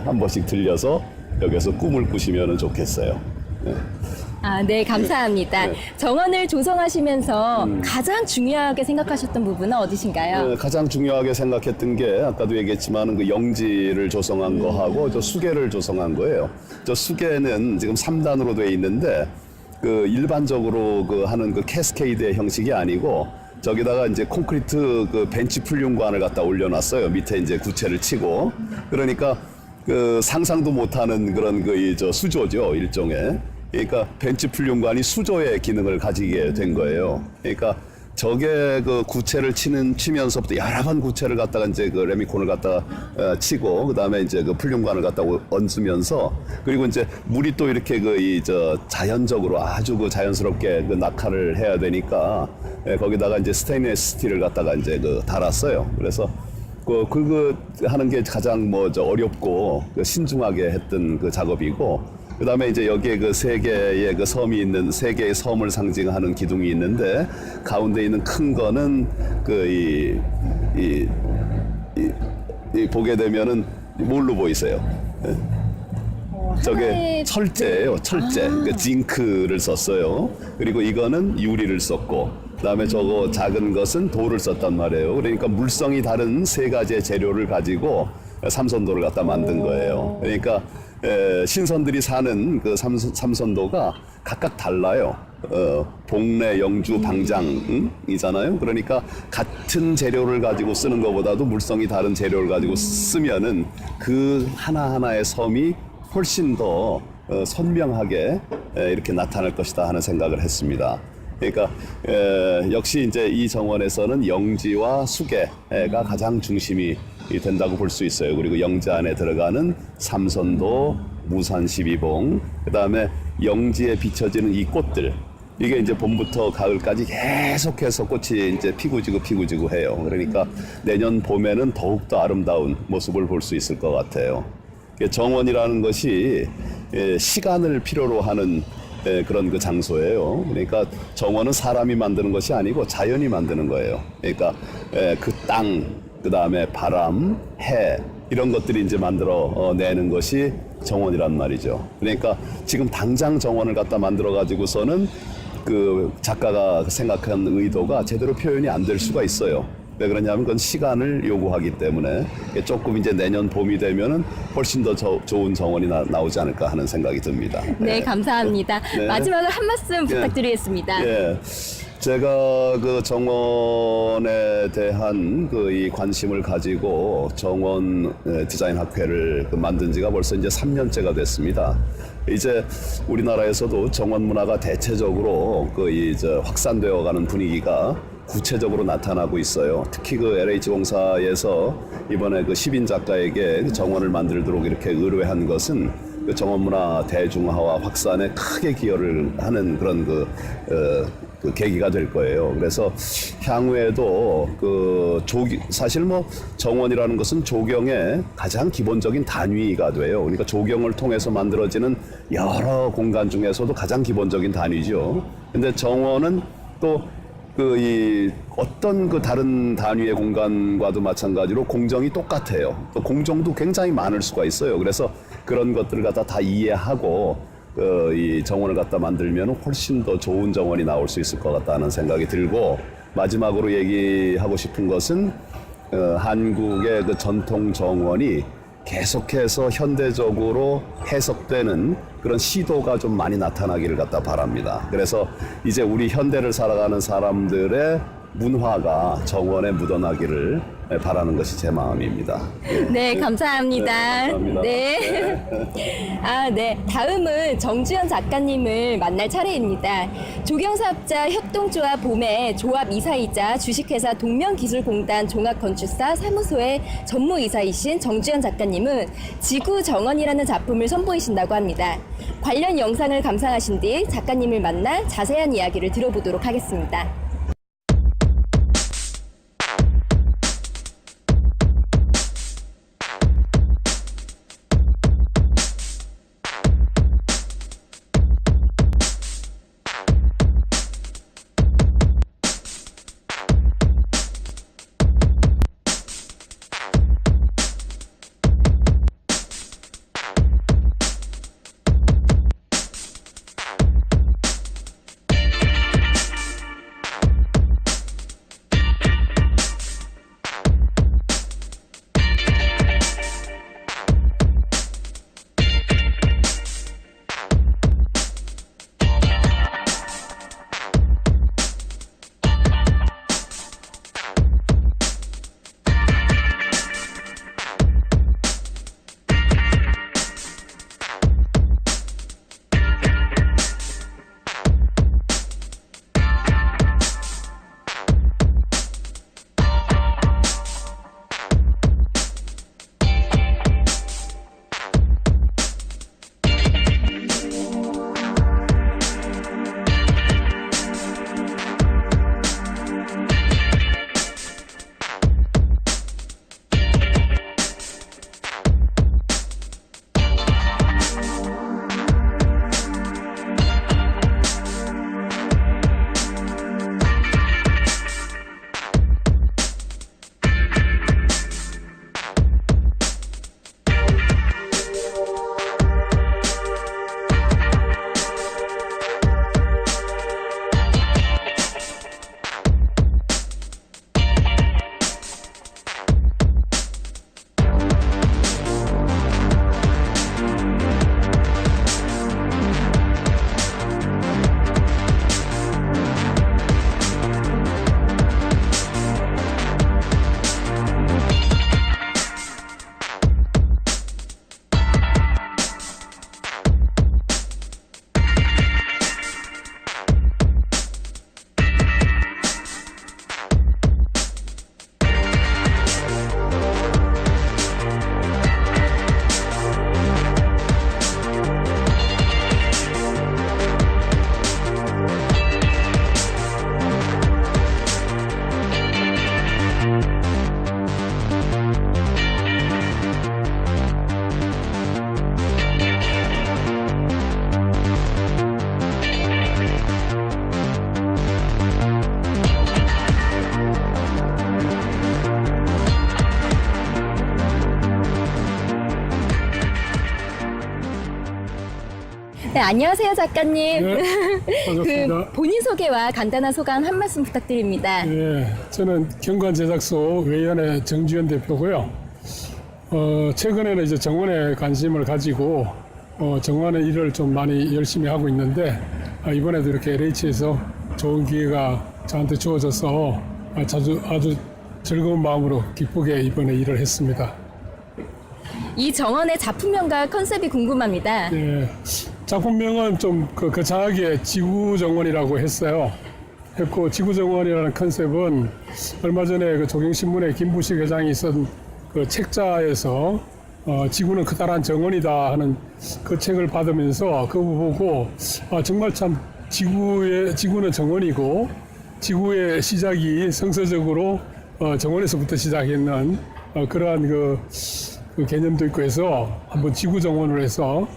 한 번씩 들려서 여기서 꿈을 꾸시면 좋겠어요. 네, 감사합니다. 네. 정원을 조성하시면서 가장 중요하게 생각하셨던 부분은 어디신가요? 가장 중요하게 생각했던 게 아까도 얘기했지만 그 영지를 조성한 거하고 저 수계를 조성한 거예요. 저 수계는 지금 3단으로 되어 있는데 그 일반적으로 그 하는 그 캐스케이드 형식이 아니고 저기다가 이제 콘크리트 그 벤치 풀륜관을 갖다 올려놨어요. 밑에 이제 구체를 치고. 그러니까 그 상상도 못하는 그런 수조죠, 일종의. 그러니까 벤치 풀륜관이 수조의 기능을 가지게 된 거예요. 그러니까 저게 그 구체를 치면서부터 여러 번 구체를 갖다가 이제 그 레미콘을 갖다가 치고 그다음에 이제 그 풀륨관을 갖다가 얹으면서 그리고 이제 물이 또 이렇게 자연적으로 아주 그 자연스럽게 그 낙하를 해야 되니까 거기다가 이제 스테인리스 스틸을 갖다가 이제 달았어요. 그래서 그거 하는 게 가장 어렵고 신중하게 했던 그 작업이고 그다음에 이제 여기에 그 세 개의 그 섬이 있는 세 개의 섬을 상징하는 기둥이 있는데 가운데 있는 큰 거는 보게 되면은 뭘로 보이세요? 저게 철제예요, 철제. 그 징크를 썼어요. 그리고 이거는 유리를 썼고, 그다음에 저거 작은 것은 돌을 썼단 말이에요. 그러니까 물성이 다른 세 가지의 재료를 가지고 삼선도를 갖다 만든 거예요. 그러니까 신선들이 사는 그 삼선도가 각각 달라요. 복례, 영주, 방장이잖아요. 그러니까 같은 재료를 가지고 쓰는 것보다도 물성이 다른 재료를 가지고 쓰면은 그 하나하나의 섬이 훨씬 더 선명하게 이렇게 나타날 것이다 하는 생각을 했습니다. 그러니까 역시 이제 이 정원에서는 영지와 수계가 가장 중심이 된다고 볼 수 있어요. 그리고 영지 안에 들어가는 삼선도, 무산 12봉, 그다음에 영지에 비춰지는 이 꽃들. 이게 이제 봄부터 가을까지 계속해서 꽃이 이제 피고 지고 해요. 그러니까 내년 봄에는 더욱더 아름다운 모습을 볼 수 있을 것 같아요. 정원이라는 것이 시간을 필요로 하는 그런 그 장소예요. 그러니까 정원은 사람이 만드는 것이 아니고 자연이 만드는 거예요. 그러니까 그 땅, 그 다음에 바람, 해 이런 것들이 이제 만들어 내는 것이 정원이란 말이죠. 그러니까 지금 당장 정원을 갖다 만들어 가지고서는 그 작가가 생각한 의도가 제대로 표현이 안 될 수가 있어요. 왜 그러냐면 그건 시간을 요구하기 때문에 조금 이제 내년 봄이 되면은 훨씬 더 좋은 정원이 나오지 않을까 하는 생각이 듭니다. 네, 감사합니다. 네. 마지막으로 한 말씀 부탁드리겠습니다. 예. 제가 그 정원에 대한 그 이 관심을 가지고 정원 디자인 학회를 만든 지가 벌써 이제 3년째가 됐습니다. 이제 우리나라에서도 정원 문화가 대체적으로 확산되어 가는 분위기가 구체적으로 나타나고 있어요. 특히 그 LH공사에서 이번에 그 시빈 작가에게 정원을 만들도록 이렇게 의뢰한 것은 그 정원 문화 대중화와 확산에 크게 기여를 하는 그런 그 계기가 될 거예요. 그래서 향후에도 사실 정원이라는 것은 조경의 가장 기본적인 단위가 돼요. 그러니까 조경을 통해서 만들어지는 여러 공간 중에서도 가장 기본적인 단위죠. 근데 정원은 또 어떤 다른 단위의 공간과도 마찬가지로 공정이 똑같아요. 또 공정도 굉장히 많을 수가 있어요. 그래서 그런 것들을 갖다 다 이해하고 이 정원을 갖다 만들면 훨씬 더 좋은 정원이 나올 수 있을 것 같다는 생각이 들고, 마지막으로 얘기하고 싶은 것은 한국의 그 전통 정원이 계속해서 현대적으로 해석되는 그런 시도가 좀 많이 나타나기를 갖다 바랍니다. 그래서 이제 우리 현대를 살아가는 사람들의 문화가 정원에 묻어나기를 바라는 것이 제 마음입니다. 네, 감사합니다. 네, 감사합니다. 네. 네. 다음은 정주현 작가님을 만날 차례입니다. 조경사업자 협동조합 봄의 조합 이사이자 주식회사 동명기술공단 종합건축사 사무소의 전무이사이신 정주현 작가님은 지구정원이라는 작품을 선보이신다고 합니다. 관련 영상을 감상하신 뒤 작가님을 만나 자세한 이야기를 들어보도록 하겠습니다. 네, 안녕하세요, 작가님. 네, 반갑습니다. 그 본인 소개와 간단한 소감 한 말씀 부탁드립니다. 예, 저는 경관제작소 외연의 정지현 대표고요. 최근에는 이제 정원에 관심을 가지고 정원의 일을 좀 많이 열심히 하고 있는데 이번에도 이렇게 LH에서 좋은 기회가 저한테 주어져서 아주 즐거운 마음으로 기쁘게 이번에 일을 했습니다. 이 정원의 작품명과 컨셉이 궁금합니다. 예, 작품명은 좀 거창하게 지구정원이라고 했어요. 했고 지구정원이라는 컨셉은 얼마 전에 그 조경신문에 김부식 회장이 쓴 그 책자에서 지구는 커다란 정원이다 하는 그 책을 받으면서 그거 보고 정말 참 지구는 정원이고 지구의 시작이 성서적으로 정원에서부터 시작했는 그러한 그 개념도 있고 해서 한번 지구 정원을 해서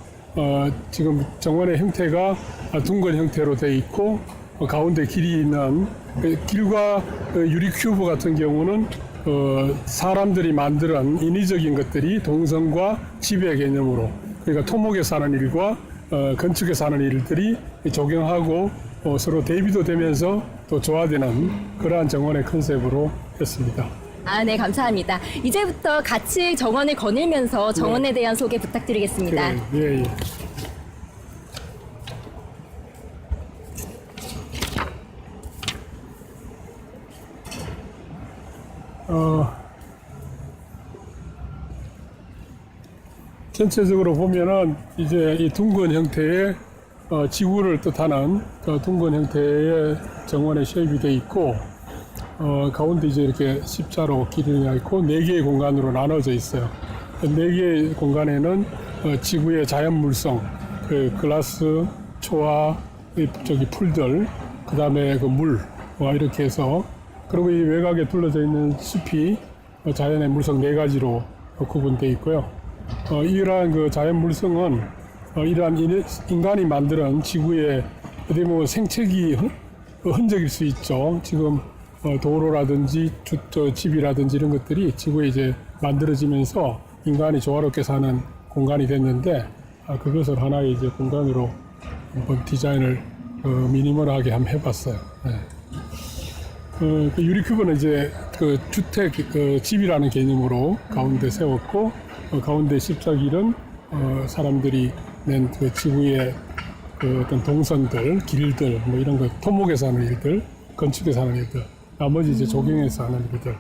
지금 정원의 형태가 둥근 형태로 되어 있고 가운데 길이 있는 길과 유리 큐브 같은 경우는 사람들이 만드는 인위적인 것들이 동성과 지배 개념으로 그러니까 토목에 사는 일과 건축에 사는 일들이 조경하고 서로 대비도 되면서 또 조화되는 그러한 정원의 컨셉으로 했습니다. 네, 감사합니다. 이제부터 같이 정원을 거닐면서 정원에 대한 소개 부탁드리겠습니다. 예. 전체적으로 보면은 이제 이 둥근 형태의 지구를 뜻하는 둥근 형태의 정원의 쉐입이 되어 있고 가운데 이제 이렇게 십자로 길이 나 있고 네 개의 공간으로 나눠져 있어요. 네 개의 공간에는 지구의 자연 물성, 그 글라스, 초와 저기 풀들, 그 다음에 그 물, 이렇게 해서 그리고 이 외곽에 둘러져 있는 숲이 자연의 물성 네 가지로 구분되어 있고요. 이러한 그 자연 물성은 이러한 인간이 만드는 지구의 어디 보면 생태계 흔적일 수 있죠. 지금 도로라든지 집이라든지 이런 것들이 지구에 이제 만들어지면서 인간이 조화롭게 사는 공간이 됐는데 그것을 하나의 이제 공간으로 한번 디자인을 미니멀하게 한번 해봤어요. 네. 그 유리큐브는 이제 그 주택 집이라는 개념으로 가운데 세웠고 가운데 십자길은 사람들이 낸 그 지구의 그 어떤 동선들, 길들 뭐 이런 거 토목에서 하는 일들, 건축에서 하는 일들, 나머지 이제 조경에서 하는 일들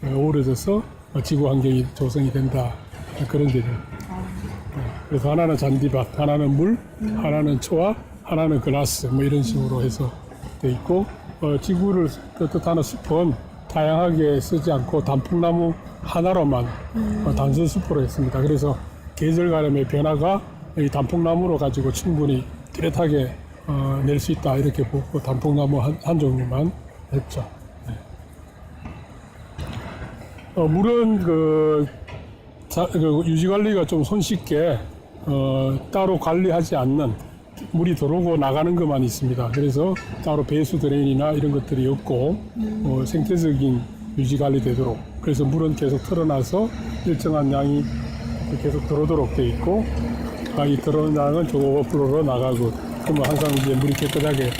어우러져서 지구 환경이 조성이 된다 그런 개념. 그래서 하나는 잔디밭, 하나는 물, 하나는 초와, 하나는 글라스 뭐 이런 식으로 해서 돼 있고 지구를 뜻하는 숲은 다양하게 쓰지 않고 단풍나무 하나로만 단순 숲으로 했습니다. 그래서 계절 간의 변화가 이 단풍나무로 가지고 충분히 뚜렷하게 낼 수 있다 이렇게 보고 단풍나무 한 종류만 했죠. 네. 물은 그 유지 관리가 좀 손쉽게 따로 관리하지 않는 물이 들어오고 나가는 것만 있습니다. 그래서 따로 배수 드레인이나 이런 것들이 없고 생태적인 유지 관리 되도록 그래서 물은 계속 틀어놔서 일정한 양이 계속 들어오도록 돼 있고 이 들어오는 양은 저 오버플로로 나가고 그러면 항상 이제 물이 깨끗하게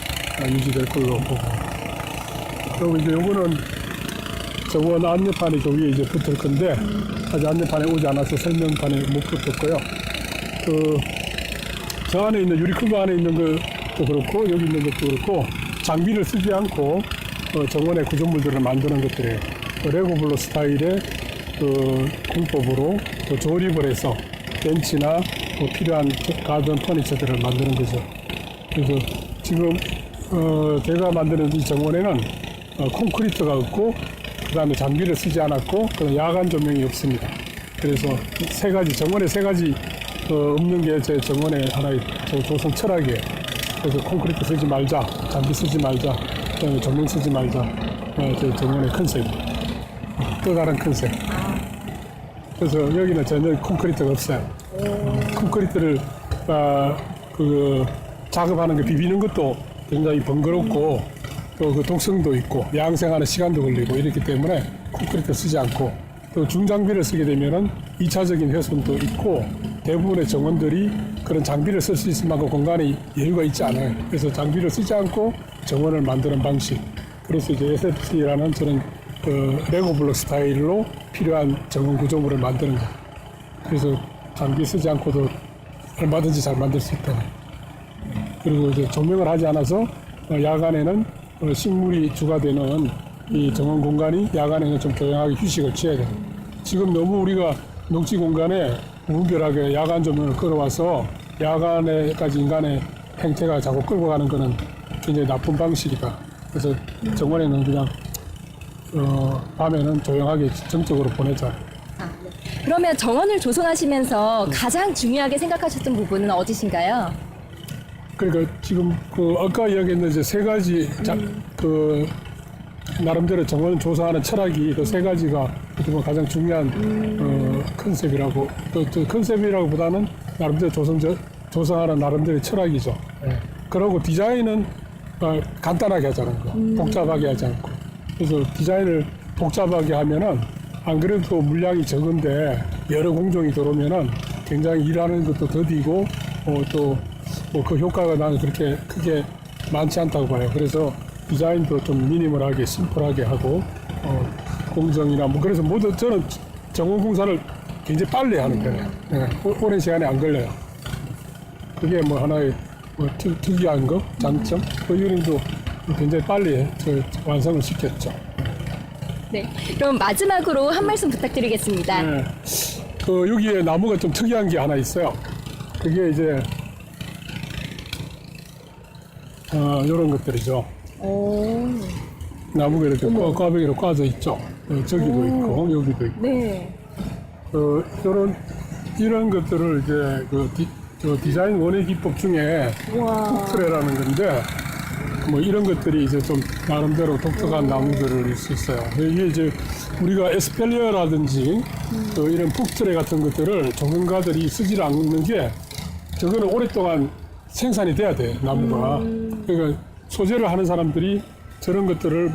유지될 걸로 보고 그리고 이제 요거는 정원 안내판이 저 위에 이제 붙을 건데 아직 안내판에 오지 않아서 설명판에 못 붙었고요. 저 안에 있는 유리큐브 안에 있는 것도 그렇고 여기 있는 것도 그렇고 장비를 쓰지 않고 정원의 구조물들을 만드는 것들이에요. 레고블록 스타일의 공법으로 조립을 해서 벤치나 필요한 가든 퍼니처들을 만드는 거죠. 그래서 지금 제가 만드는 이 정원에는 콘크리트가 없고 그 다음에 장비를 쓰지 않았고 야간 조명이 없습니다. 그래서 세 가지 정원에 세 가지 없는 게 제 정원의 하나의 조성 철학이에요. 그래서 콘크리트 쓰지 말자, 장비 쓰지 말자, 그다음에 조명 쓰지 말자. 제 정원의 컨셉이에요. 또 다른 컨셉. 그래서 여기는 전혀 콘크리트가 없어요. 콘크리트를 작업하는 거 비비는 것도 굉장히 번거롭고 또 그 독성도 있고 양생하는 시간도 걸리고 이렇기 때문에 콘크리트 쓰지 않고 또 중장비를 쓰게 되면은 2차적인 훼손도 있고 대부분의 정원들이 그런 장비를 쓸 수 있을 만큼 공간이 여유가 있지 않아요. 그래서 장비를 쓰지 않고 정원을 만드는 방식. 그래서 이제 SFT라는 저런 레고 블록 스타일로 필요한 정원 구조물을 만드는 거예요. 그래서 장비 쓰지 않고도 얼마든지 잘 만들 수 있다. 그리고 이제 조명을 하지 않아서 야간에는 식물이 주가 되는 이 정원 공간이 야간에는 좀 조용하게 휴식을 취해야 돼요. 지금 너무 우리가 녹지 공간에 무분별하게 야간 조명을 끌어와서 야간에까지 인간의 행태가 자꾸 끌고 가는 거는 굉장히 나쁜 방식이다. 그래서 정원에는 그냥 밤에는 조용하게 정적으로 보내자. 그러면 정원을 조성하시면서 가장 중요하게 생각하셨던 부분은 어디신가요? 그러니까 지금 아까 이야기했던 이제 세 가지 나름대로 정원 조성하는 철학이 그 세 가지가 어떻게 보면 가장 중요한 컨셉이라고 컨셉이라고보다는 나름대로 조성하는 나름대로의 철학이죠. 예. 그러고 디자인은 간단하게 하자는 거, 복잡하게 하지 않고. 그래서 디자인을 복잡하게 하면은 안 그래도 물량이 적은데 여러 공종이 들어오면은 굉장히 일하는 것도 더디고 또 그 효과가 나는 그렇게 크게 많지 않다고 봐요. 그래서 디자인도 좀 미니멀하게 심플하게 하고 공정이나 그래서 모두 저는 정원 공사를 굉장히 빨리 하는 편이에요. 네, 오랜 시간이 안 걸려요. 그게 뭐 하나의 특이한 거, 장점. 유림도 굉장히 빨리 완성을 시켰죠. 네. 그럼 마지막으로 한 말씀 부탁드리겠습니다. 네. 여기에 나무가 좀 특이한 게 하나 있어요. 그게 이제 이런 것들이죠. 나무가 이렇게 꽈배기로 꽈져 있죠. 저기도 있고 여기도 있고. 네. 이런 것들을 이제 디자인 원의 기법 중에 푹트레라는 건데 뭐 이런 것들이 이제 좀 나름대로 독특한 나무들일 수 있어요. 이게 이제 우리가 에스펠리어라든지 이런 푹트레 같은 것들을 조경가들이 쓰지 않는 게 저거는 오랫동안 생산이 돼야 돼, 나무가. 그러니까 소재를 하는 사람들이 저런 것들을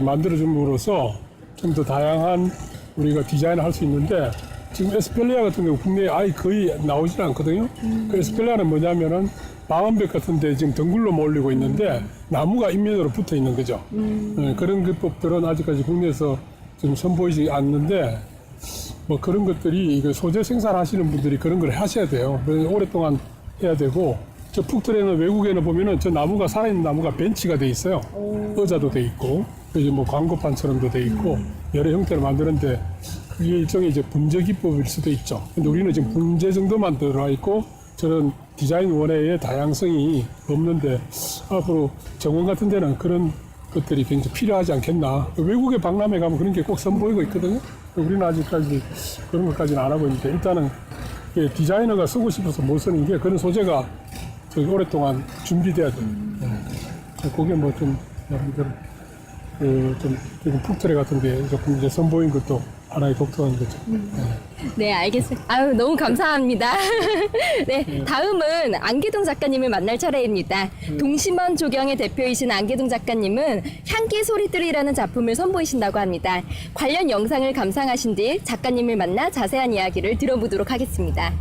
만들어줌으로써 좀 더 다양한 우리가 디자인을 할 수 있는데 지금 에스펠리아 같은 경우 국내에 아예 거의 나오질 않거든요. 그 에스펠리아는 뭐냐면은 방음벽 같은데 지금 덩굴로 몰리고 있는데 나무가 인면으로 붙어 있는 거죠. 그런 기법들은 아직까지 국내에서 좀 선보이지 않는데 뭐 그런 것들이 소재 생산하시는 분들이 그런 걸 하셔야 돼요. 그래서 오랫동안 해야 되고 저 푹트레는 외국에는 보면은 저 나무가 살아있는 나무가 벤치가 돼 있어요. 의자도 돼 있고 이제 뭐 광고판처럼도 돼 있고 여러 형태를 만드는데 그게 일종의 이제 분재 기법일 수도 있죠. 근데 우리는 지금 분재 정도만 들어와 있고 저런 디자인 원의 다양성이 없는데 앞으로 정원 같은 데는 그런 것들이 굉장히 필요하지 않겠나. 외국의 박람회 가면 그런 게 꼭 선보이고 있거든요. 우리는 아직까지 그런 것까지는 안 하고 있는데 일단은 디자이너가 쓰고 싶어서 못 쓰는 게 그런 소재가 오랫동안 준비돼야 돼요. 그게 뭐 좀 여러분들 좀 푹트레 같은데 조금 이제 선보인 것도 하나의 독특한 거죠. 네, 알겠습니다. 아유, 너무 감사합니다. 네, 다음은 안계동 작가님을 만날 차례입니다. 동심원 조경의 대표이신 안계동 작가님은 향기 소리들이라는 작품을 선보이신다고 합니다. 관련 영상을 감상하신 뒤 작가님을 만나 자세한 이야기를 들어보도록 하겠습니다.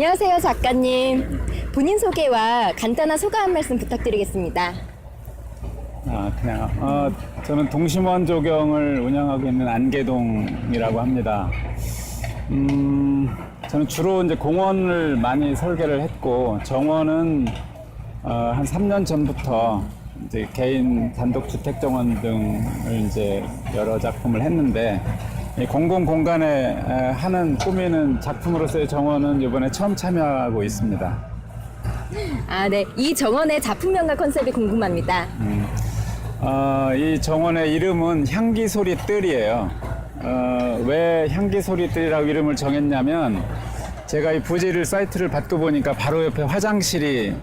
안녕하세요, 작가님. 본인 소개와 간단한 소감 한 말씀 부탁드리겠습니다. 저는 동심원 조경을 운영하고 있는 안계동이라고 합니다. 저는 주로 이제 공원을 많이 설계를 했고, 정원은 한 3년 전부터 이제 개인 단독 주택 정원 등을 이제 여러 작품을 했는데, 이 공공 공간에 하는 꾸미는 작품으로서의 정원은 이번에 처음 참여하고 있습니다. 네. 이 정원의 작품명과 컨셉이 궁금합니다. 이 정원의 이름은 향기소리 뜰이에요. 왜 향기소리 뜰이라고 이름을 정했냐면, 제가 이 부지를 사이트를 받고 보니까 바로 옆에 화장실이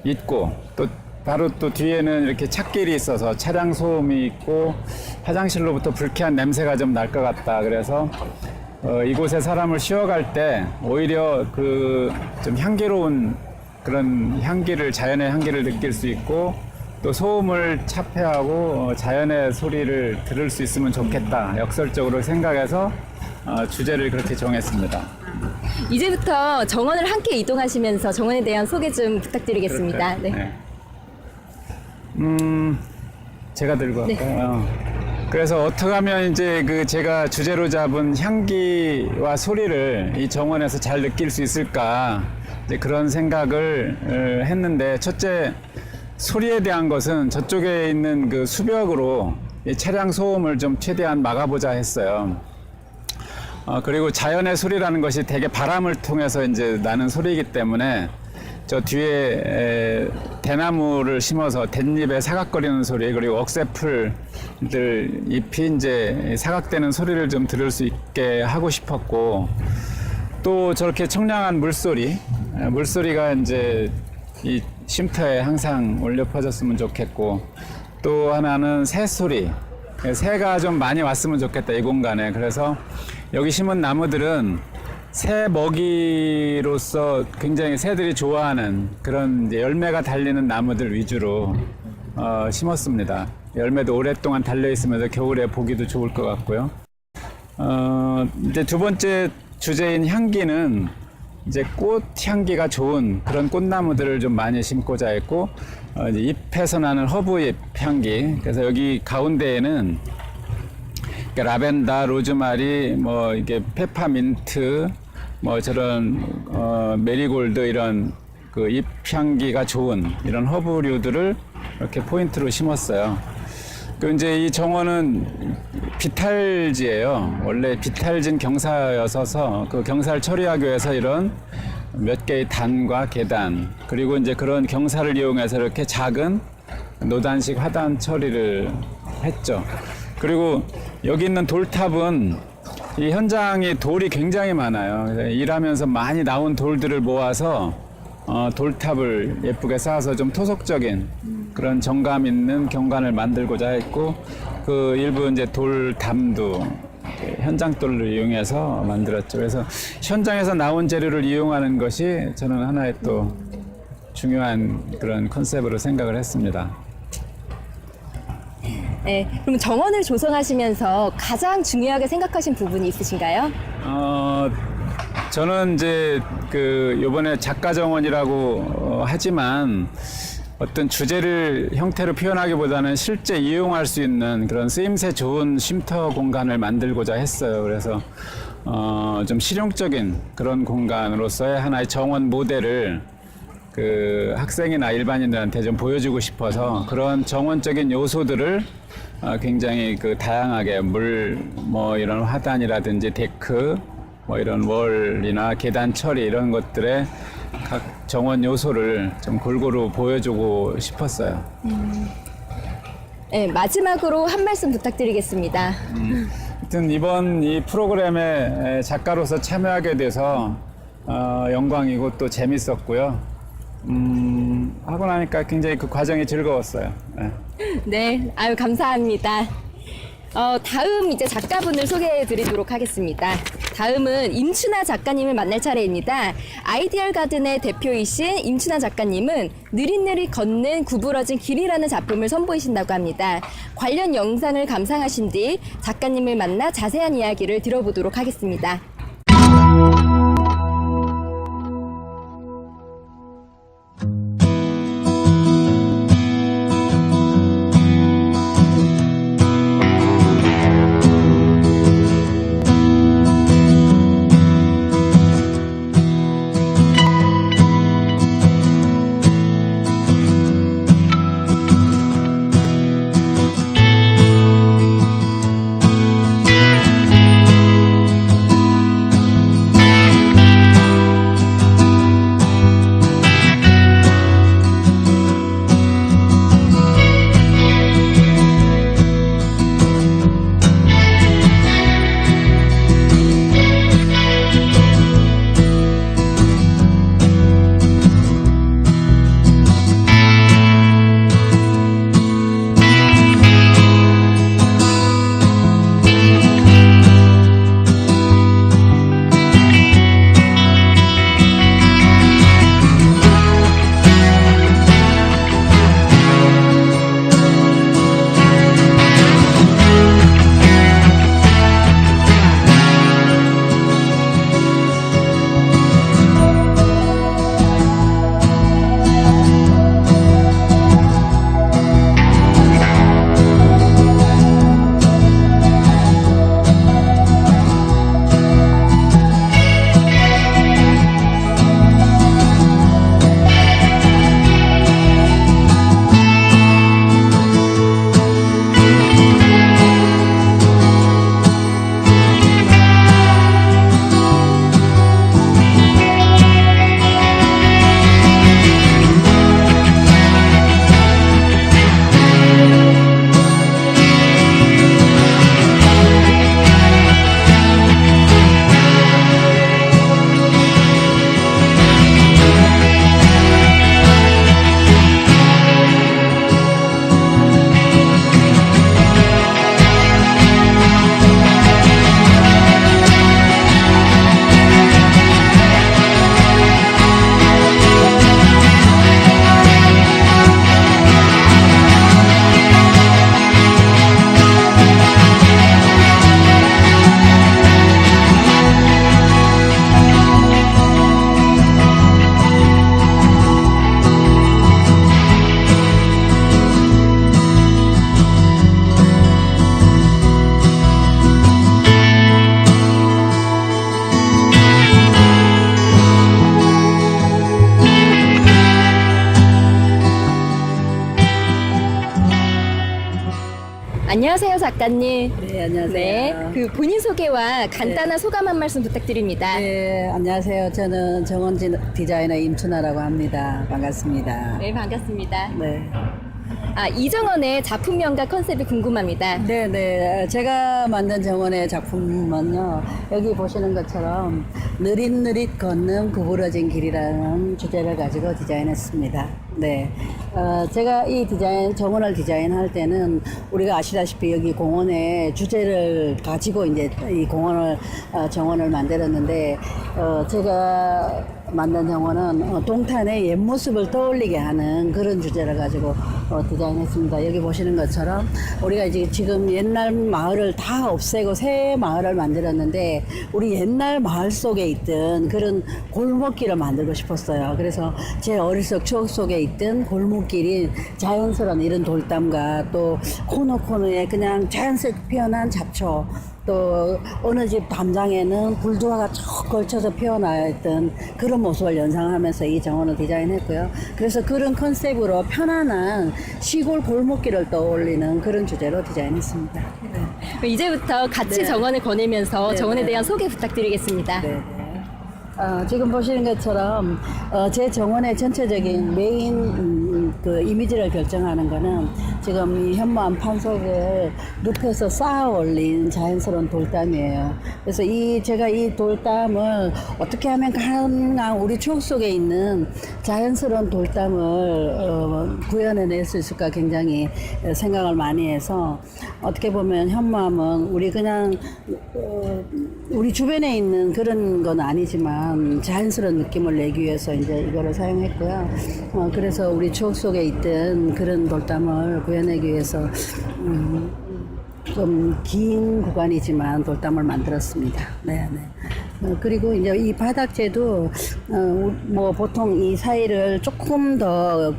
있고, 또 바로 또 뒤에는 이렇게 찻길이 있어서 차량 소음이 있고 화장실로부터 불쾌한 냄새가 좀 날 것 같다. 그래서 이곳에 사람을 쉬어갈 때 오히려 그 좀 향기로운 그런 향기를, 자연의 향기를 느낄 수 있고, 또 소음을 차폐하고 자연의 소리를 들을 수 있으면 좋겠다, 역설적으로 생각해서 주제를 그렇게 정했습니다. 이제부터 정원을 함께 이동하시면서 정원에 대한 소개 좀 부탁드리겠습니다. 네. 제가 들고 네. 갈까요? 그래서 어떻게 하면 이제 그 제가 주제로 잡은 향기와 소리를 이 정원에서 잘 느낄 수 있을까, 이제 그런 생각을 했는데, 첫째, 소리에 대한 것은 저쪽에 있는 그 수벽으로 이 차량 소음을 좀 최대한 막아보자 했어요. 그리고 자연의 소리라는 것이 대개 바람을 통해서 이제 나는 소리이기 때문에, 저 뒤에 대나무를 심어서 댄잎에 사각거리는 소리, 그리고 억새풀들 잎이 이제 사각대는 소리를 좀 들을 수 있게 하고 싶었고, 또 저렇게 청량한 물소리가 이제 이 쉼터에 항상 울려 퍼졌으면 좋겠고, 또 하나는 새소리, 새가 좀 많이 왔으면 좋겠다, 이 공간에. 그래서 여기 심은 나무들은 새 먹이로서 굉장히 새들이 좋아하는 그런 이제 열매가 달리는 나무들 위주로 심었습니다. 열매도 오랫동안 달려 있으면서 겨울에 보기도 좋을 것 같고요. 이제 두 번째 주제인 향기는 이제 꽃 향기가 좋은 그런 꽃나무들을 좀 많이 심고자 했고, 이제 잎에서 나는 허브잎 향기. 그래서 여기 가운데에는 라벤더, 로즈마리, 뭐 이게 페퍼민트, 뭐 저런 메리골드, 이런 그 잎 향기가 좋은 이런 허브류들을 이렇게 포인트로 심었어요. 그 이제 이 정원은 비탈지예요. 원래 비탈진 경사여서서 그 경사를 처리하기 위해서 이런 몇 개의 단과 계단, 그리고 이제 그런 경사를 이용해서 이렇게 작은 노단식 하단 처리를 했죠. 그리고 여기 있는 돌탑은 이 현장에 돌이 굉장히 많아요. 그래서 일하면서 많이 나온 돌들을 모아서 돌탑을 예쁘게 쌓아서 좀 토속적인 그런 정감 있는 경관을 만들고자 했고, 그 일부 이제 돌담도 현장 돌을 이용해서 만들었죠. 그래서 현장에서 나온 재료를 이용하는 것이 저는 하나의 또 중요한 그런 컨셉으로 생각을 했습니다. 네. 그럼 정원을 조성하시면서 가장 중요하게 생각하신 부분이 있으신가요? 저는 이제 그 요번에 작가 정원이라고 하지만 어떤 주제를 형태로 표현하기보다는 실제 이용할 수 있는 그런 쓰임새 좋은 쉼터 공간을 만들고자 했어요. 그래서 좀 실용적인 그런 공간으로서의 하나의 정원 모델을 그 학생이나 일반인들한테 좀 보여주고 싶어서 그런 정원적인 요소들을 굉장히 그 다양하게 뭐 이런 화단이라든지 데크, 뭐 이런 월이나 계단 처리 이런 것들의 각 정원 요소를 좀 골고루 보여주고 싶었어요. 네, 마지막으로 한 말씀 부탁드리겠습니다. 하여튼 이번 이 프로그램에 작가로서 참여하게 돼서 영광이고 또 재밌었고요. 하고 나니까 굉장히 그 과정이 즐거웠어요. 네. 네, 아유 감사합니다. 다음 이제 작가분을 소개해 드리도록 하겠습니다. 다음은 임춘하 작가님을 만날 차례입니다. 아이디얼 가든의 대표이신 임춘하 작가님은 느릿느릿 걷는 구부러진 길이라는 작품을 선보이신다고 합니다. 관련 영상을 감상하신 뒤 작가님을 만나 자세한 이야기를 들어보도록 하겠습니다. 안녕하세요, 작가님. 네, 안녕하세요. 네, 그 본인 소개와 간단한 소감 한 말씀 부탁드립니다. 네, 안녕하세요. 저는 정원 디자이너 임춘아라고 합니다. 반갑습니다. 네, 반갑습니다. 네. 이정원의 작품명과 컨셉이 궁금합니다. 네. 제가 만든 정원의 작품은요, 여기 보시는 것처럼 느릿느릿 걷는 구부러진 길이라는 주제를 가지고 디자인했습니다. 네. 제가 이 정원을 디자인할 때는 우리가 아시다시피 여기 공원의 주제를 가지고 이제 이 정원을 만들었는데, 제가 만든 정원은 동탄의 옛 모습을 떠올리게 하는 그런 주제를 가지고 디자인했습니다. 여기 보시는 것처럼 우리가 이제 지금 옛날 마을을 다 없애고 새 마을을 만들었는데 우리 옛날 마을 속에 있던 그런 골목길을 만들고 싶었어요. 그래서 제 어릴 적 추억 속에 있던 골목길이 자연스러운 이런 돌담과 또 코너에 그냥 자연스럽게 피어난 잡초, 또 어느 집 담장에는 불두화가 쭉 걸쳐서 피어나 있던 그런 모습을 연상하면서 이 정원을 디자인했고요. 그래서 그런 컨셉으로 편안한 시골 골목길을 떠올리는 그런 주제로 디자인했습니다. 네. 이제부터 같이 네. 정원을 거닐면서 네, 정원에 네. 대한 소개 부탁드리겠습니다. 네. 지금 보시는 것처럼 제 정원의 전체적인 메인 그 이미지를 결정하는 거는 지금 이 현무암 판석을 눕혀서 쌓아 올린 자연스러운 돌담이에요. 그래서 제가 이 돌담을 어떻게 하면 가능한 우리 추억 속에 있는 자연스러운 돌담을 구현해낼 수 있을까 굉장히 생각을 많이 해서, 어떻게 보면 현무암은 우리 그냥 우리 주변에 있는 그런 건 아니지만 자연스러운 느낌을 내기 위해서 이제 이거를 사용했고요. 그래서 우리 추억 속에 있던 그런 돌담을 구현하기 위해서 좀 긴 구간이지만 돌담을 만들었습니다. 네. 그리고 이제 이 바닥재도 뭐 보통 이 사이를 조금 더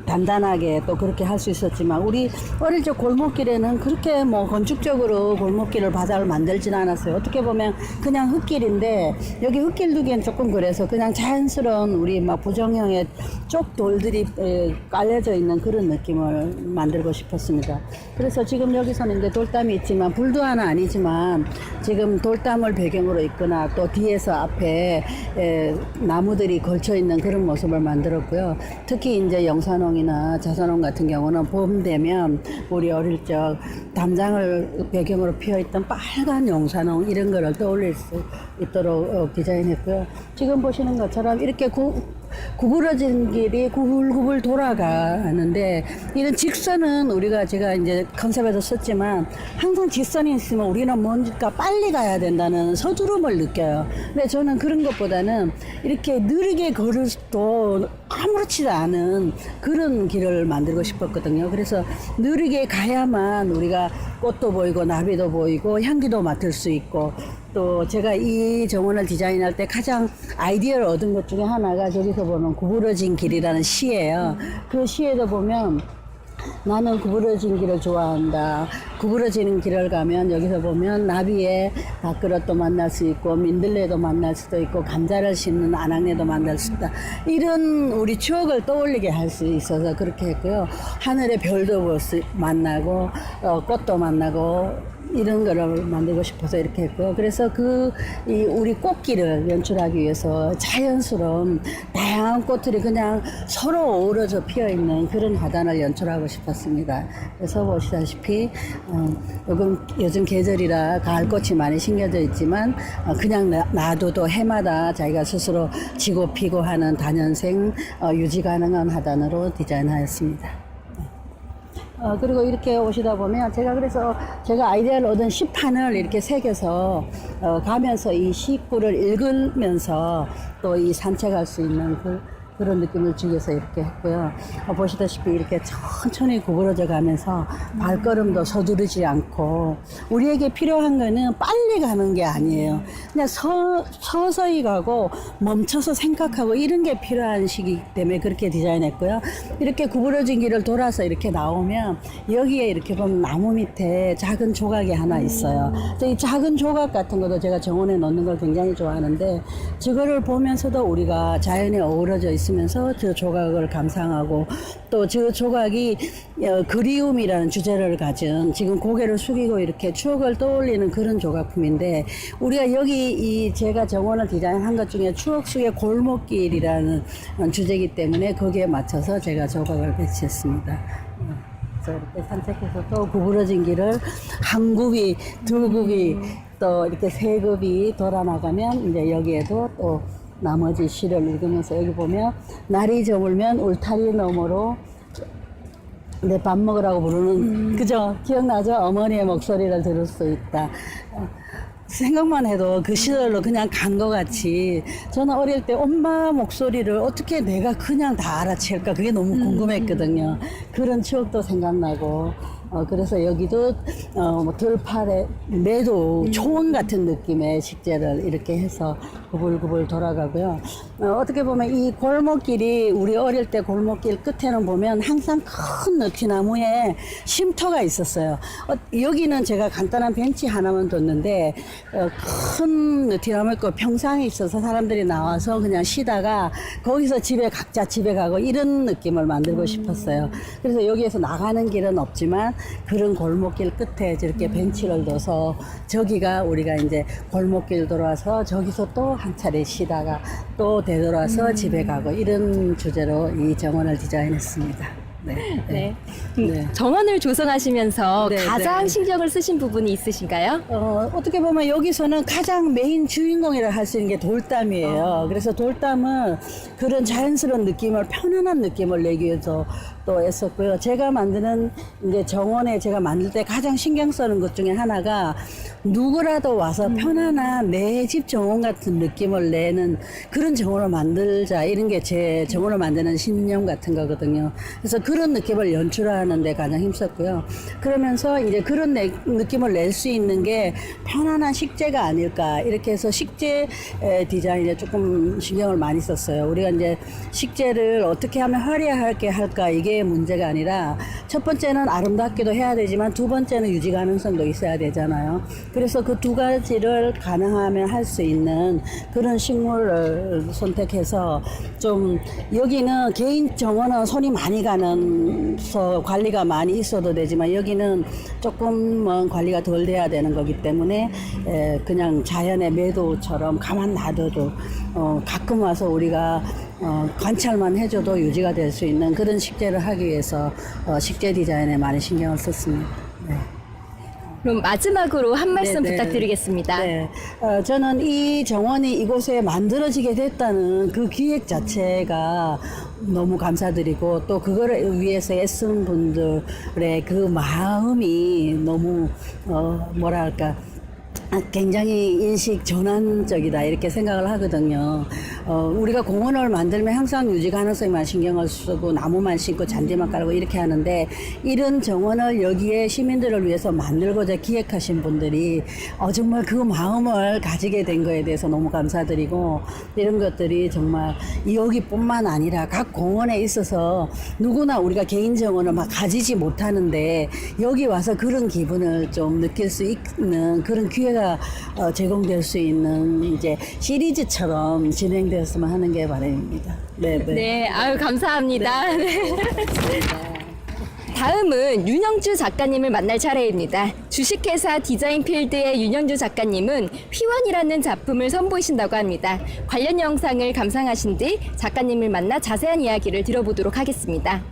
단단하게 또 그렇게 할 수 있었지만, 우리 어릴 적 골목길에는 그렇게 뭐 건축적으로 골목길을 바닥을 만들진 않았어요. 어떻게 보면 그냥 흙길인데 여기 흙길 두기엔 조금 그래서 그냥 자연스러운 우리 막 부정형의 쪽 돌들이 깔려져 있는 그런 느낌을 만들고 싶었습니다. 그래서 지금 여기서는 이제 돌담이 있지만 불두화는 아니지만 지금 돌담을 배경으로 있거나 또 뒤에서 앞에 나무들이 걸쳐 있는 그런 모습을 만들었고요. 특히 이제 영산홍이나 자선홍 같은 경우는 봄 되면 우리 어릴 적 담장을 배경으로 피어있던 빨간 영산홍 이런 거를 떠올릴 수 있도록 디자인했고요. 지금 보시는 것처럼 이렇게 구부러진 길이 구불구불 돌아가는데, 이런 직선은 제가 이제 컨셉에서 썼지만 항상 직선이 있으면 우리는 뭔가 빨리 가야 된다는 서두름을 느껴요. 근데 저는 그런 것보다는 이렇게 느리게 걸어도 아무렇지도 않은 그런 길을 만들고 싶었거든요. 그래서 느리게 가야만 우리가 꽃도 보이고 나비도 보이고 향기도 맡을 수 있고, 또 제가 이 정원을 디자인할 때 가장 아이디어를 얻은 것 중에 하나가 저기서 보면 구부러진 길이라는 시예요. 그 시에도 보면 나는 구부러진 길을 좋아한다. 구부러지는 길을 가면 여기서 보면 나비의 밥그릇도 만날 수 있고 민들레도 만날 수도 있고 감자를 심는 아낙네도 만날 수 있다. 이런 우리 추억을 떠올리게 할 수 있어서 그렇게 했고요. 하늘의 별도 만나고 꽃도 만나고 이런 거를 만들고 싶어서 이렇게 했고요. 그래서 우리 꽃길을 연출하기 위해서 자연스러운 다양한 꽃들이 그냥 서로 어우러져 피어있는 그런 화단을 연출하고 싶었습니다. 그래서 보시다시피 요즘 계절이라 가을꽃이 많이 심겨져 있지만 그냥 놔둬도 해마다 자기가 스스로 지고 피고 하는 다년생 유지 가능한 화단으로 디자인하였습니다. 그리고 이렇게 오시다 보면 제가 아이디어를 얻은 시판을 이렇게 새겨서 가면서 이 시구를 읽으면서 또 이 산책할 수 있는 그런 느낌을 주기 위해서 이렇게 했고요. 보시다시피 이렇게 천천히 구부러져 가면서 발걸음도 서두르지 않고, 우리에게 필요한 거는 빨리 가는 게 아니에요. 그냥 서서히 가고 멈춰서 생각하고 이런 게 필요한 시기 때문에 그렇게 디자인했고요. 이렇게 구부러진 길을 돌아서 이렇게 나오면 여기에 이렇게 보면 나무 밑에 작은 조각이 하나 있어요. 이 작은 조각 같은 것도 제가 정원에 넣는 걸 굉장히 좋아하는데, 저거를 보면서도 우리가 자연에 어우러져 있어 있으면서 저 조각을 감상하고 또 저 조각이 그리움이라는 주제를 가진 지금 고개를 숙이고 이렇게 추억을 떠올리는 그런 조각품인데 우리가 여기 이 제가 정원을 디자인한 것 중에 추억 속의 골목길이라는 주제이기 때문에 거기에 맞춰서 제가 조각을 배치했습니다. 그래서 이렇게 산책해서 또 구부러진 길을 한 굽이, 두 굽이, 또 이렇게 세 굽이 돌아 나가면 이제 여기에도 또 나머지 시를 읽으면서 여기 보면 날이 저물면 울타리 너머로 내 밥 먹으라고 부르는 그죠? 기억나죠? 어머니의 목소리를 들을 수 있다. 생각만 해도 그 시절로 그냥 간 것 같이 저는 어릴 때 엄마 목소리를 어떻게 내가 그냥 다 알아챌까 그게 너무 궁금했거든요. 그런 추억도 생각나고 그래서 여기도 뭐 들판에 매도 초원 같은 느낌의 식재를 이렇게 해서 구불구불 돌아가고요. 어떻게 보면 이 골목길이 우리 어릴 때 골목길 끝에는 보면 항상 큰 느티나무에 쉼터가 있었어요. 여기는 제가 간단한 벤치 하나만 뒀는데 큰 느티나무 있고 평상이 있어서 사람들이 나와서 그냥 쉬다가 거기서 각자 집에 가고 이런 느낌을 만들고 싶었어요. 그래서 여기에서 나가는 길은 없지만 그런 골목길 끝에 저렇게 벤치를 둬서 저기가 우리가 이제 골목길 돌아서 저기서 또 한 차례 쉬다가 또 되돌아서 집에 가고 이런 주제로 이 정원을 디자인했습니다. 네. 정원을 조성하시면서 네, 가장 네. 신경을 쓰신 부분이 있으신가요? 어떻게 보면 여기서는 가장 메인 주인공이라 할 수 있는 게 돌담이에요. 그래서 돌담은 그런 자연스러운 느낌을, 편안한 느낌을 내기 위해서 또 애썼고요. 제가 만드는 이제 정원에 제가 만들 때 가장 신경 쓰는 것 중에 하나가 누구라도 와서 편안한 내 집 정원 같은 느낌을 내는 그런 정원을 만들자, 이런 게 제 정원을 만드는 신념 같은 거거든요. 그래서 그런 느낌을 연출하는 데 가장 힘썼고요. 그러면서 이제 그런 느낌을 낼 수 있는 게 편안한 식재가 아닐까, 이렇게 해서 식재 디자인에 조금 신경을 많이 썼어요. 우리가 이제 식재를 어떻게 하면 화려하게 할까, 이게 문제가 아니라 첫 번째는 아름답기도 해야 되지만 두 번째는 유지 가능성도 있어야 되잖아요. 그래서 그 두 가지를 가능하면 할 수 있는 그런 식물을 선택해서 좀 여기는 개인 정원은 손이 많이 가는서 관리가 많이 있어도 되지만 여기는 조금은 관리가 덜 돼야 되는 거기 때문에 그냥 자연의 매도처럼 가만 놔둬도 가끔 와서 우리가 관찰만 해줘도 유지가 될 수 있는 그런 식재를 하기 위해서 식재 디자인에 많이 신경을 썼습니다. 네. 그럼 마지막으로 한 말씀 네, 네. 부탁드리겠습니다. 네. 저는 이 정원이 이곳에 만들어지게 됐다는 그 기획 자체가 너무 감사드리고 또 그거를 위해서 애쓴 분들의 그 마음이 너무 뭐랄까 굉장히 인식 전환적이다 이렇게 생각을 하거든요. 우리가 공원을 만들면 항상 유지 가능성에만 신경을 쓰고 나무만 심고 잔디만 깔고 이렇게 하는데 이런 정원을 여기에 시민들을 위해서 만들고자 기획하신 분들이 정말 그 마음을 가지게 된 거에 대해서 너무 감사드리고 이런 것들이 정말 여기뿐만 아니라 각 공원에 있어서 누구나 우리가 개인 정원을 막 가지지 못하는데 여기 와서 그런 기분을 좀 느낄 수 있는 그런 기회가 제공될 수 있는 이제 시리즈처럼 진행되었으면 하는 게 바람입니다. 네, 네. 네, 아유 감사합니다. 네. 다음은 윤영주 작가님을 만날 차례입니다. 주식회사 디자인필드의 윤영주 작가님은 휘원이라는 작품을 선보이신다고 합니다. 관련 영상을 감상하신 뒤 작가님을 만나 자세한 이야기를 들어보도록 하겠습니다.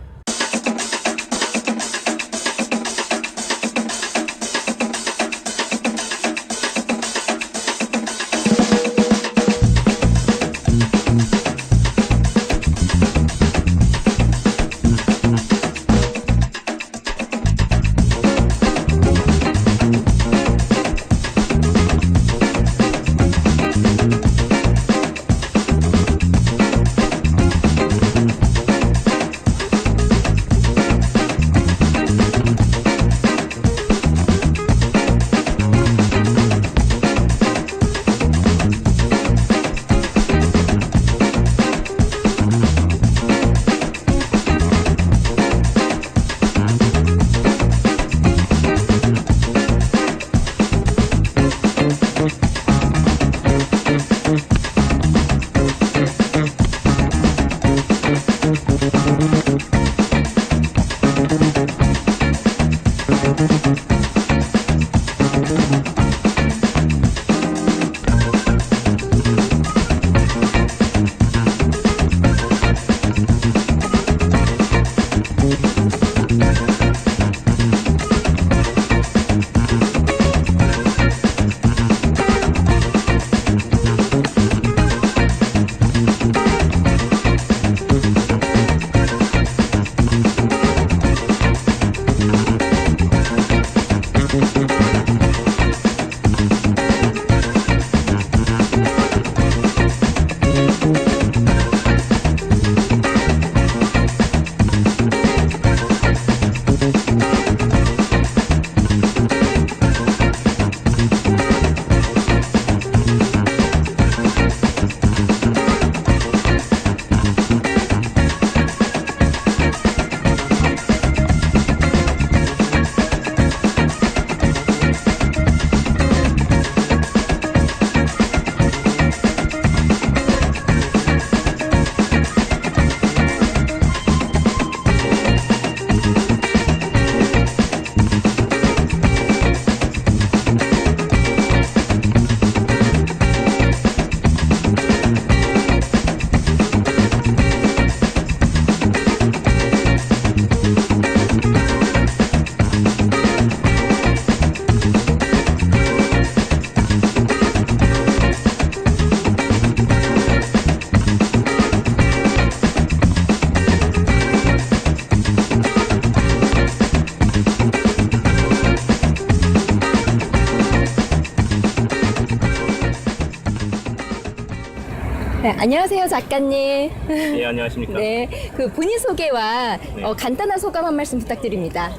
네, 안녕하세요, 작가님. 네, 안녕하십니까. 네, 그 본인 소개와 간단한 소감 한 말씀 부탁드립니다.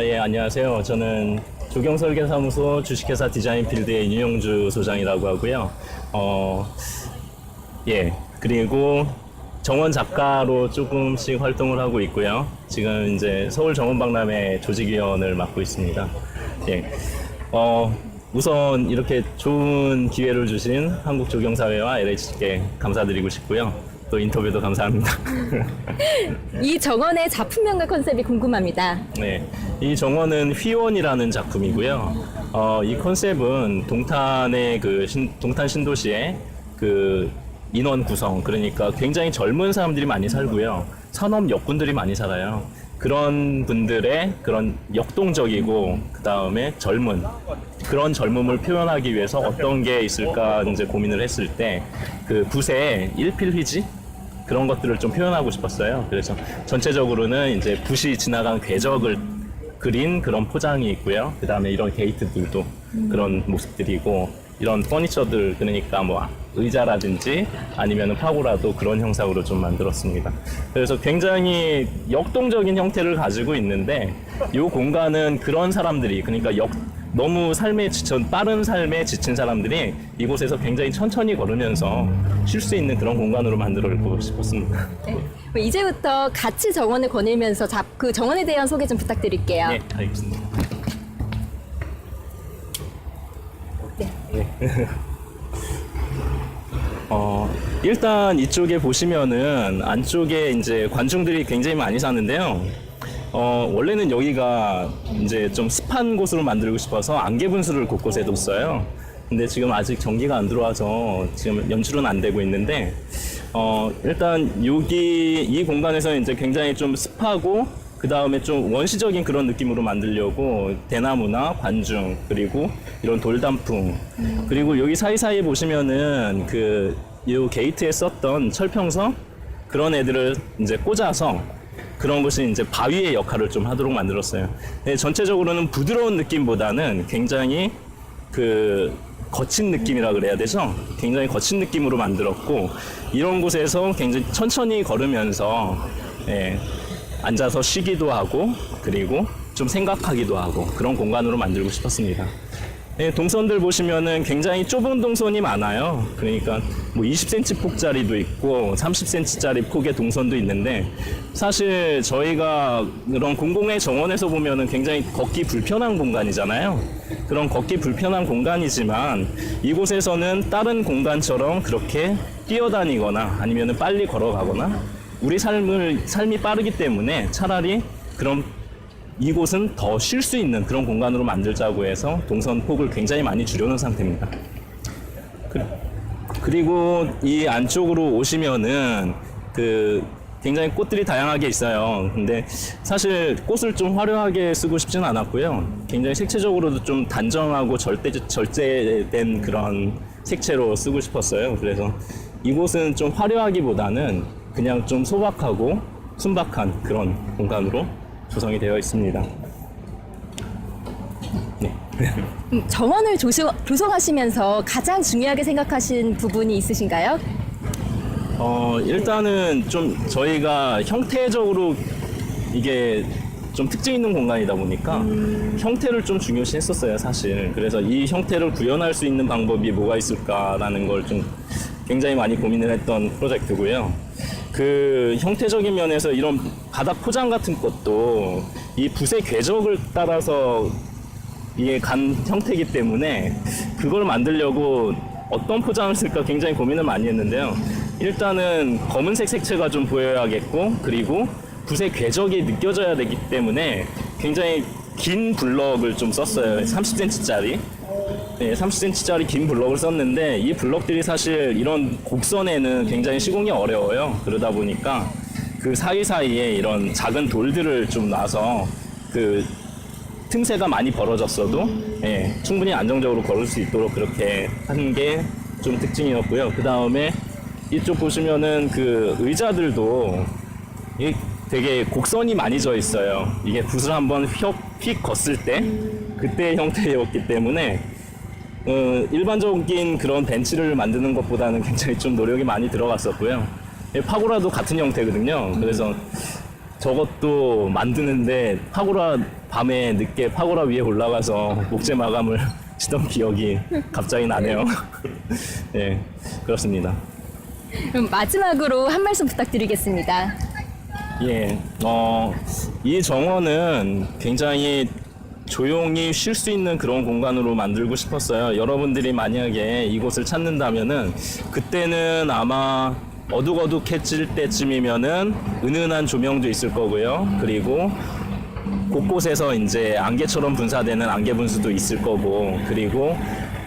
예, 안녕하세요. 저는 조경설계사무소 주식회사 디자인필드의 윤용주 소장이라고 하고요. 예, 그리고 정원 작가로 조금씩 활동을 하고 있고요. 지금 이제 서울 정원박람회 조직위원을 맡고 있습니다. 예, 우선 이렇게 좋은 기회를 주신 한국조경사회와 LH께 감사드리고 싶고요. 또 인터뷰도 감사합니다. 이 정원의 작품명과 컨셉이 궁금합니다. 네, 이 정원은 휘원이라는 작품이고요. 이 컨셉은 동탄의 동탄 신도시의 그 인원 구성, 그러니까 굉장히 젊은 사람들이 많이 살고요. 산업 역군들이 많이 살아요. 그런 분들의 그런 역동적이고 그 다음에 젊은 그런 젊음을 표현하기 위해서 어떤 게 있을까 이제 고민을 했을 때 그 붓의 일필휘지 그런 것들을 좀 표현하고 싶었어요. 그래서 전체적으로는 이제 붓이 지나간 궤적을 그린 그런 포장이 있고요. 그 다음에 이런 게이트들도 그런 모습들이고 이런 퍼니처들 그러니까 뭐 의자라든지 아니면 파고라도 그런 형상으로 좀 만들었습니다. 그래서 굉장히 역동적인 형태를 가지고 있는데 이 공간은 그런 사람들이 그러니까 너무 삶에 빠른 삶에 지친 사람들이 이곳에서 굉장히 천천히 걸으면서 쉴 수 있는 그런 공간으로 만들고 싶었습니다. 네. 이제부터 같이 정원을 거닐면서 그 정원에 대한 소개 좀 부탁드릴게요. 네, 알겠습니다. 네. 일단 이쪽에 보시면은 안쪽에 이제 관중들이 굉장히 많이 사는데요. 원래는 여기가 이제 좀 습한 곳으로 만들고 싶어서 안개 분수를 곳곳에 뒀어요. 근데 지금 아직 전기가 안 들어와서 지금 연출은 안 되고 있는데, 일단 이 공간에서 이제 굉장히 좀 습하고 그 다음에 좀 원시적인 그런 느낌으로 만들려고 대나무나 관중 그리고 이런 돌단풍 그리고 여기 사이사이에 보시면은 요 게이트에 썼던 철평성 그런 애들을 이제 꽂아서 그런 것이 이제 바위의 역할을 좀 하도록 만들었어요. 네, 전체적으로는 부드러운 느낌보다는 굉장히 거친 느낌이라 그래야 되죠? 굉장히 거친 느낌으로 만들었고 이런 곳에서 굉장히 천천히 걸으면서 앉아서 쉬기도 하고 그리고 좀 생각하기도 하고 그런 공간으로 만들고 싶었습니다. 네, 동선들 보시면은 굉장히 좁은 동선이 많아요. 그러니까 뭐 20cm 폭짜리도 있고 30cm짜리 폭의 동선도 있는데 사실 저희가 그런 공공의 정원에서 보면은 굉장히 걷기 불편한 공간이잖아요. 그런 걷기 불편한 공간이지만 이곳에서는 다른 공간처럼 그렇게 뛰어다니거나 아니면은 빨리 걸어가거나 우리 삶이 빠르기 때문에 차라리 그런 이곳은 더 쉴 수 있는 그런 공간으로 만들자고 해서 동선 폭을 굉장히 많이 줄여놓은 상태입니다. 그리고 이 안쪽으로 오시면은 굉장히 꽃들이 다양하게 있어요. 근데 사실 꽃을 좀 화려하게 쓰고 싶지는 않았고요. 굉장히 색채적으로도 좀 단정하고 절제된 그런 색채로 쓰고 싶었어요. 그래서 이곳은 좀 화려하기보다는 그냥 좀 소박하고 순박한 그런 공간으로 조성이 되어 있습니다. 네. 정원을 조성하시면서 가장 중요하게 생각하신 부분이 있으신가요? 일단은 좀 저희가 형태적으로 이게 좀 특징 있는 공간이다 보니까 형태를 좀 중요시 했었어요, 사실. 그래서 이 형태를 구현할 수 있는 방법이 뭐가 있을까라는 걸 좀 굉장히 많이 고민을 했던 프로젝트고요. 그 형태적인 면에서 이런 바닥 포장 같은 것도 이 붓의 궤적을 따라서 이게 간 형태이기 때문에 그걸 만들려고 어떤 포장을 쓸까 굉장히 고민을 많이 했는데요. 일단은 검은색 색채가 좀 보여야겠고, 그리고 붓의 궤적이 느껴져야 되기 때문에 굉장히 긴 블럭을 좀 썼어요. 30cm짜리. 네, 30cm짜리 긴 블럭을 썼는데 이 블럭들이 사실 이런 곡선에는 굉장히 시공이 어려워요. 그러다 보니까 그 사이사이에 이런 작은 돌들을 좀 놔서 그 틈새가 많이 벌어졌어도 충분히 안정적으로 걸을 수 있도록 그렇게 한 게 좀 특징이었고요. 그 다음에 이쪽 보시면은 그 의자들도 이게 되게 곡선이 많이 져 있어요. 이게 붓을 한번 휙 걷을 때 그때의 형태였기 때문에 일반적인 그런 벤치를 만드는 것보다는 굉장히 좀 노력이 많이 들어갔었고요. 파고라도 같은 형태거든요. 그래서 저것도 만드는데 밤에 늦게 파고라 위에 올라가서 목재 마감을 치던 기억이 갑자기 나네요. 네, 그렇습니다. 그럼 마지막으로 한 말씀 부탁드리겠습니다. 예, 이 정원은 굉장히 조용히 쉴 수 있는 그런 공간으로 만들고 싶었어요. 여러분들이 만약에 이곳을 찾는다면은 그때는 아마 어둑어둑해질 때쯤이면은 은은한 조명도 있을 거고요. 그리고 곳곳에서 이제 안개처럼 분사되는 안개 분수도 있을 거고, 그리고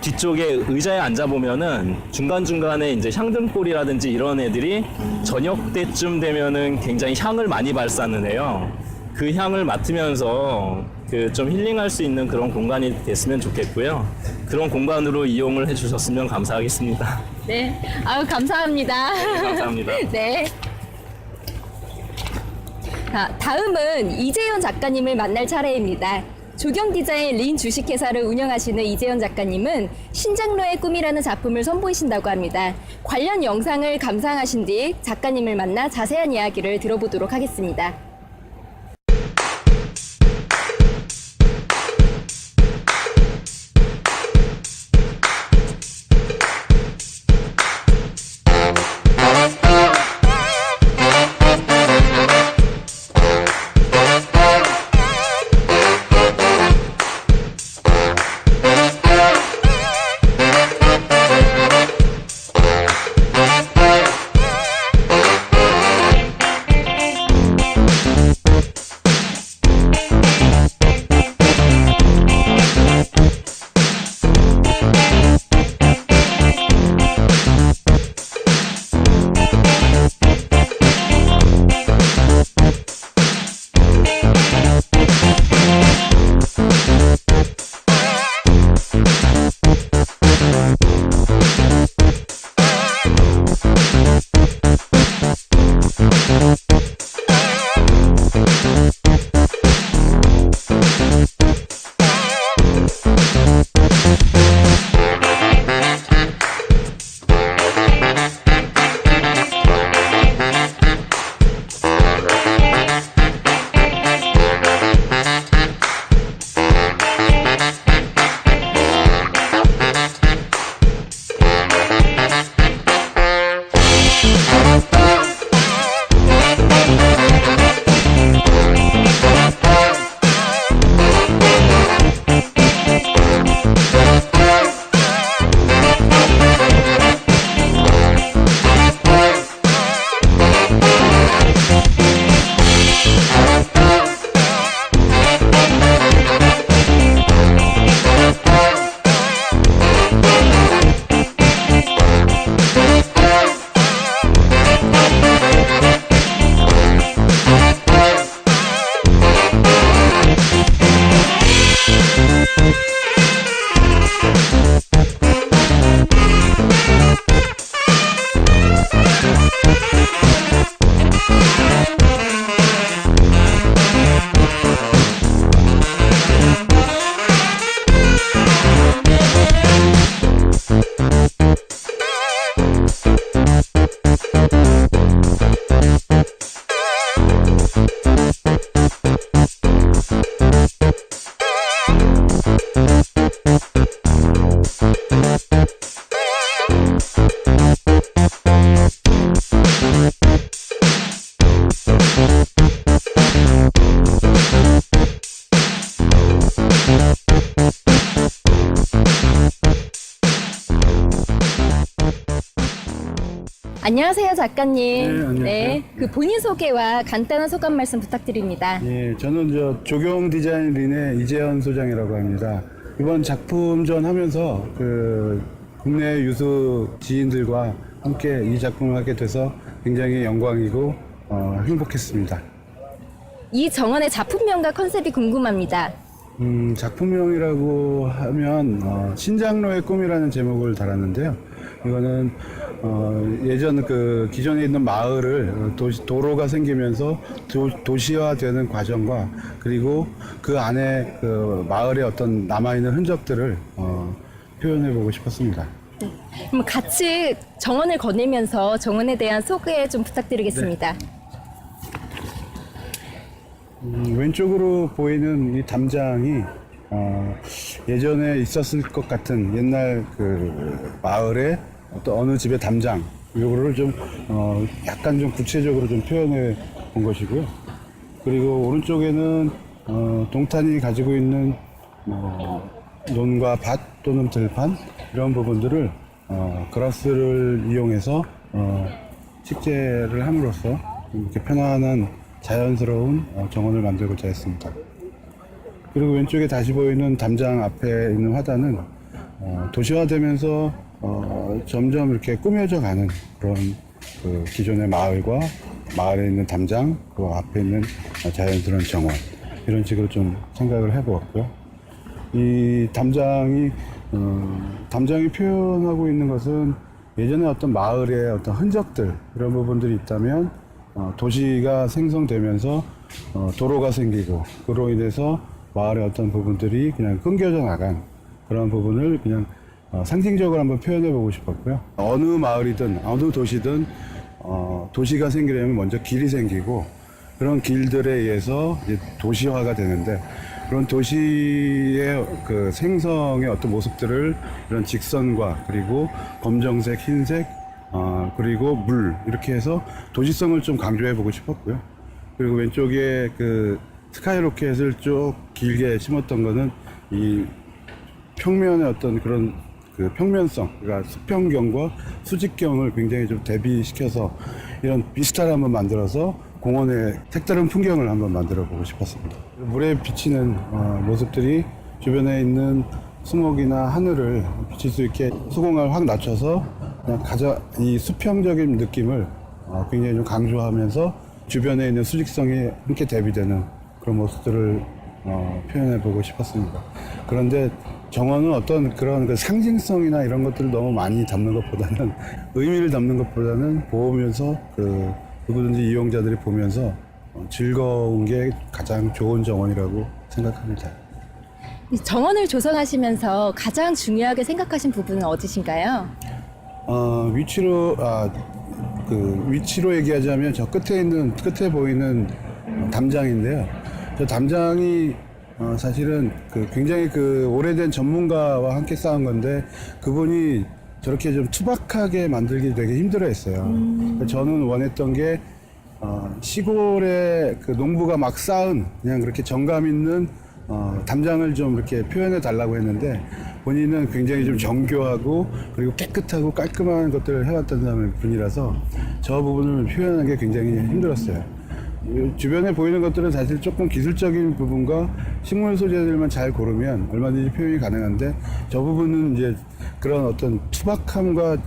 뒤쪽에 의자에 앉아 보면은 중간중간에 이제 향등불이라든지 이런 애들이 저녁 때쯤 되면은 굉장히 향을 많이 발산을 해요. 그 향을 맡으면서 그 좀 힐링할 수 있는 그런 공간이 됐으면 좋겠고요. 그런 공간으로 이용을 해주셨으면 감사하겠습니다. 네, 아유 감사합니다. 네, 감사합니다. 네. 자, 다음은 이재현 작가님을 만날 차례입니다. 조경 디자인 린 주식회사를 운영하시는 이재현 작가님은 신장로의 꿈이라는 작품을 선보이신다고 합니다. 관련 영상을 감상하신 뒤 작가님을 만나 자세한 이야기를 들어보도록 하겠습니다. 안녕하세요, 작가님. 네, 안녕하세요. 그 본인 소개와 간단한 소감 말씀 부탁드립니다. 예, 저는 조경 디자인린의 이재현 소장이라고 합니다. 이번 작품전 하면서 그 국내 유수 지인들과 함께 이 작품을 하게 돼서 굉장히 영광이고 행복했습니다. 이 정원의 작품명과 컨셉이 궁금합니다. 작품명이라고 하면 신장로의 꿈이라는 제목을 달았는데요. 이거는 예전 그 기존에 있는 마을을 도로가 생기면서 도시화되는 과정과 그리고 그 안에 그 마을의 어떤 남아있는 흔적들을 표현해보고 싶었습니다. 그럼 같이 정원을 거닐면서 정원에 대한 소개 좀 부탁드리겠습니다. 왼쪽으로 보이는 이 담장이 예전에 있었을 것 같은 옛날 그 마을의 어떤 어느 집의 담장 이거를 좀 약간 좀 구체적으로 좀 표현해 본 것이고요. 그리고 오른쪽에는 동탄이 가지고 있는 논과 밭 또는 들판 이런 부분들을 그라스를 이용해서 식재를 함으로써 이렇게 편안한 자연스러운 정원을 만들고자 했습니다. 그리고 왼쪽에 다시 보이는 담장 앞에 있는 화단은 도시화되면서 점점 이렇게 꾸며져 가는 그런 그 기존의 마을과 마을에 있는 담장, 그 앞에 있는 자연스러운 정원 이런 식으로 좀 생각을 해보았고요. 이 담장이 표현하고 있는 것은 예전에 어떤 마을의 어떤 흔적들 이런 부분들이 있다면 도시가 생성되면서 도로가 생기고 그로 인해서 마을의 어떤 부분들이 그냥 끊겨져 나간 그런 부분을 그냥 상징적으로 한번 표현해 보고 싶었고요. 어느 마을이든 어느 도시든 도시가 생기려면 먼저 길이 생기고 그런 길들에 의해서 이제 도시화가 되는데 그런 도시의 그 생성의 어떤 모습들을 이런 직선과 그리고 검정색, 흰색 그리고 물 이렇게 해서 도시성을 좀 강조해 보고 싶었고요. 그리고 왼쪽에 그 스카이로켓을 쭉 길게 심었던 거는 이 평면의 어떤 그런 그 평면성, 그러니까 수평경과 수직경을 굉장히 좀 대비시켜서 이런 비스타를 한번 만들어서 공원의 색다른 풍경을 한번 만들어 보고 싶었습니다. 물에 비치는 모습들이 주변에 있는 수목이나 하늘을 비칠 수 있게 수공을 확 낮춰서 그냥 이 수평적인 느낌을 굉장히 좀 강조하면서 주변에 있는 수직성이 함께 대비되는 그런 모습들을 표현해 보고 싶었습니다. 그런데 정원은 어떤 그런 그 상징성이나 이런 것들을 너무 많이 담는 것보다는 의미를 담는 것보다는 보면서 누구든지 이용자들이 보면서 즐거운 게 가장 좋은 정원이라고 생각합니다. 이 정원을 조성하시면서 가장 중요하게 생각하신 부분은 어디신가요? 위치로 얘기하자면 저 끝에 보이는 담장인데요. 저 담장이 사실은 굉장히 오래된 전문가와 함께 쌓은 건데 그분이 저렇게 좀 투박하게 만들기 되게 힘들어했어요. 저는 원했던 게 시골의 그 농부가 막 쌓은 그냥 그렇게 정감 있는 담장을 좀 이렇게 표현해 달라고 했는데 본인은 굉장히 좀 정교하고 그리고 깨끗하고 깔끔한 것들을 해왔던 분이라서 저 부분을 표현하는 게 굉장히 힘들었어요. 주변에 보이는 것들은 사실 조금 기술적인 부분과 식물 소재들만 잘 고르면 얼마든지 표현이 가능한데 저 부분은 이제 그런 어떤 투박함과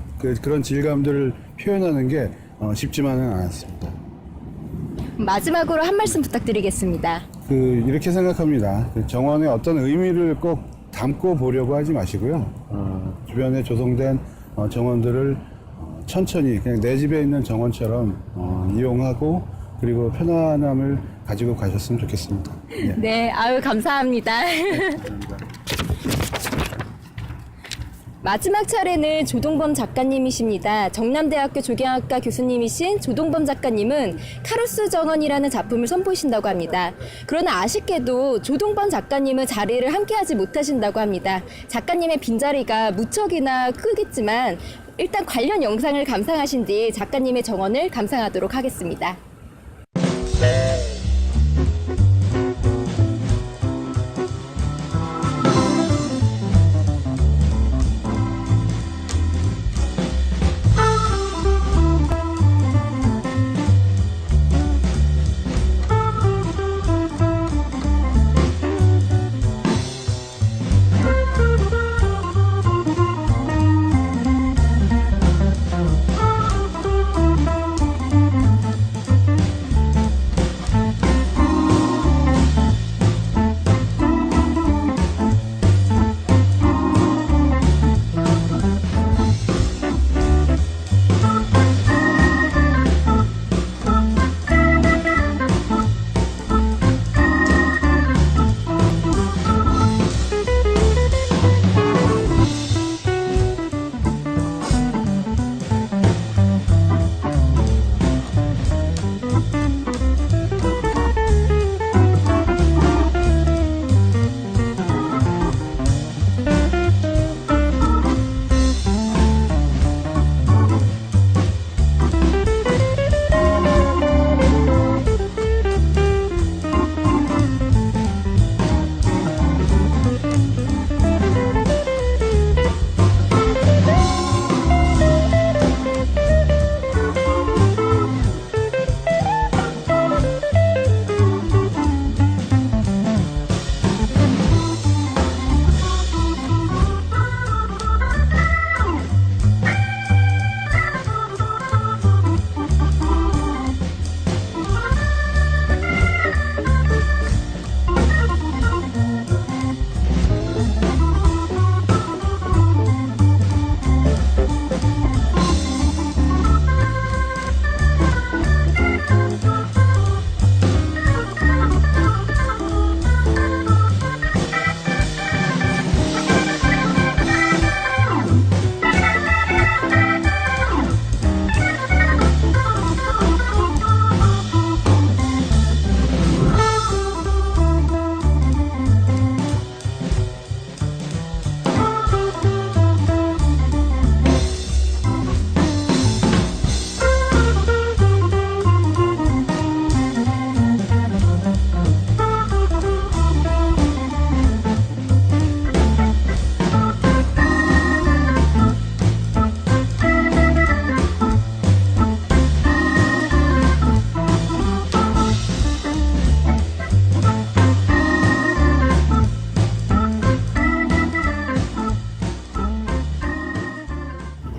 그런 질감들을 표현하는 게 쉽지만은 않았습니다. 마지막으로 한 말씀 부탁드리겠습니다. 이렇게 생각합니다. 정원의 어떤 의미를 꼭 담고 보려고 하지 마시고요. 주변에 조성된 정원들을 천천히 그냥 내 집에 있는 정원처럼 이용하고 그리고 편안함을 가지고 가셨으면 좋겠습니다. 예. 네, 아유 감사합니다. 마지막 차례는 조동범 작가님이십니다. 정남대학교 조경학과 교수님이신 조동범 작가님은 카루스 정원이라는 작품을 선보이신다고 합니다. 그러나 아쉽게도 조동범 작가님은 자리를 함께하지 못하신다고 합니다. 작가님의 빈자리가 무척이나 크겠지만 일단 관련 영상을 감상하신 뒤 작가님의 정원을 감상하도록 하겠습니다.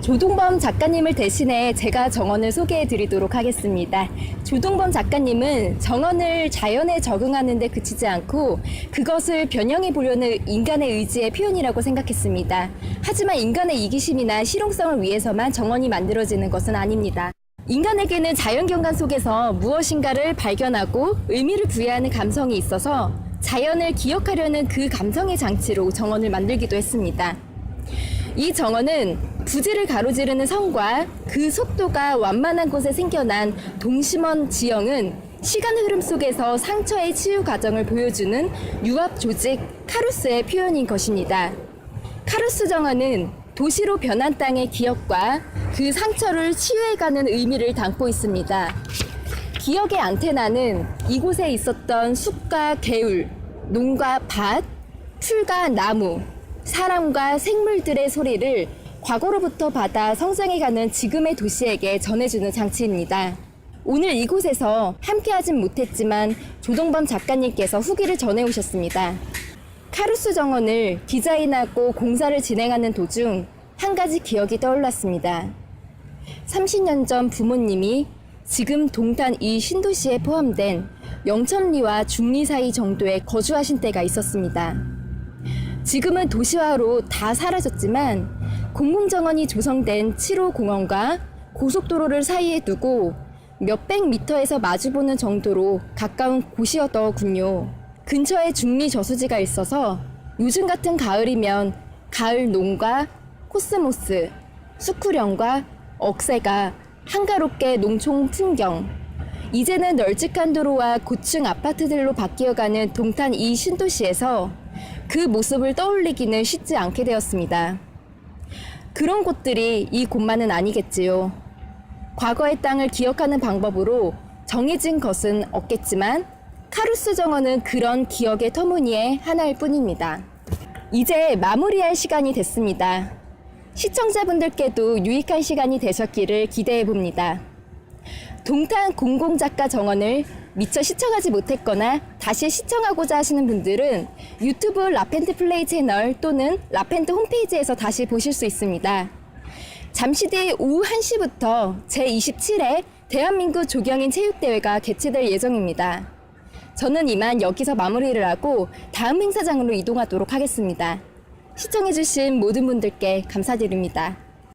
조동범 작가님을 대신해 제가 정원을 소개해 드리도록 하겠습니다. 조동범 작가님은 정원을 자연에 적응하는 데 그치지 않고 그것을 변형해 보려는 인간의 의지의 표현이라고 생각했습니다. 하지만 인간의 이기심이나 실용성을 위해서만 정원이 만들어지는 것은 아닙니다. 인간에게는 자연경관 속에서 무엇인가를 발견하고 의미를 부여하는 감성이 있어서 자연을 기억하려는 그 감성의 장치로 정원을 만들기도 했습니다. 이 정원은 부지를 가로지르는 성과 그 속도가 완만한 곳에 생겨난 동심원 지형은 시간 흐름 속에서 상처의 치유 과정을 보여주는 융합 조직 카루스의 표현인 것입니다. 카루스 정원은 도시로 변한 땅의 기억과 그 상처를 치유해가는 의미를 담고 있습니다. 기억의 안테나는 이곳에 있었던 숲과 개울, 농과 밭, 풀과 나무, 사람과 생물들의 소리를 과거로부터 받아 성장해가는 지금의 도시에게 전해주는 장치입니다. 오늘 이곳에서 함께하진 못했지만 조동범 작가님께서 후기를 전해오셨습니다. 카루스 정원을 디자인하고 공사를 진행하는 도중 한 가지 기억이 떠올랐습니다. 30년 전 부모님이 지금 동탄 이 신도시에 포함된 영천리와 중리 사이 정도에 거주하신 때가 있었습니다. 지금은 도시화로 다 사라졌지만 공공정원이 조성된 7호 공원과 고속도로를 사이에 두고 몇백 미터에서 마주보는 정도로 가까운 곳이었더군요. 근처에 중리 저수지가 있어서 요즘 같은 가을이면 가을 농과 코스모스, 수쿠령과 억새가 한가롭게 농촌 풍경, 이제는 널찍한 도로와 고층 아파트들로 바뀌어가는 동탄 이 신도시에서 그 모습을 떠올리기는 쉽지 않게 되었습니다. 그런 곳들이 이 곳만은 아니겠지요. 과거의 땅을 기억하는 방법으로 정해진 것은 없겠지만 카루스 정원은 그런 기억의 터무니의 하나일 뿐입니다. 이제 마무리할 시간이 됐습니다. 시청자분들께도 유익한 시간이 되셨기를 기대해 봅니다. 동탄 공공작가 정원을 미처 시청하지 못했거나 다시 시청하고자 하시는 분들은 유튜브 라펜트 플레이 채널 또는 라펜트 홈페이지에서 다시 보실 수 있습니다. 잠시 뒤 오후 1시부터 제27회 대한민국 조경인 체육대회가 개최될 예정입니다. 저는 이만 여기서 마무리를 하고 다음 행사장으로 이동하도록 하겠습니다. 시청해주신 모든 분들께 감사드립니다.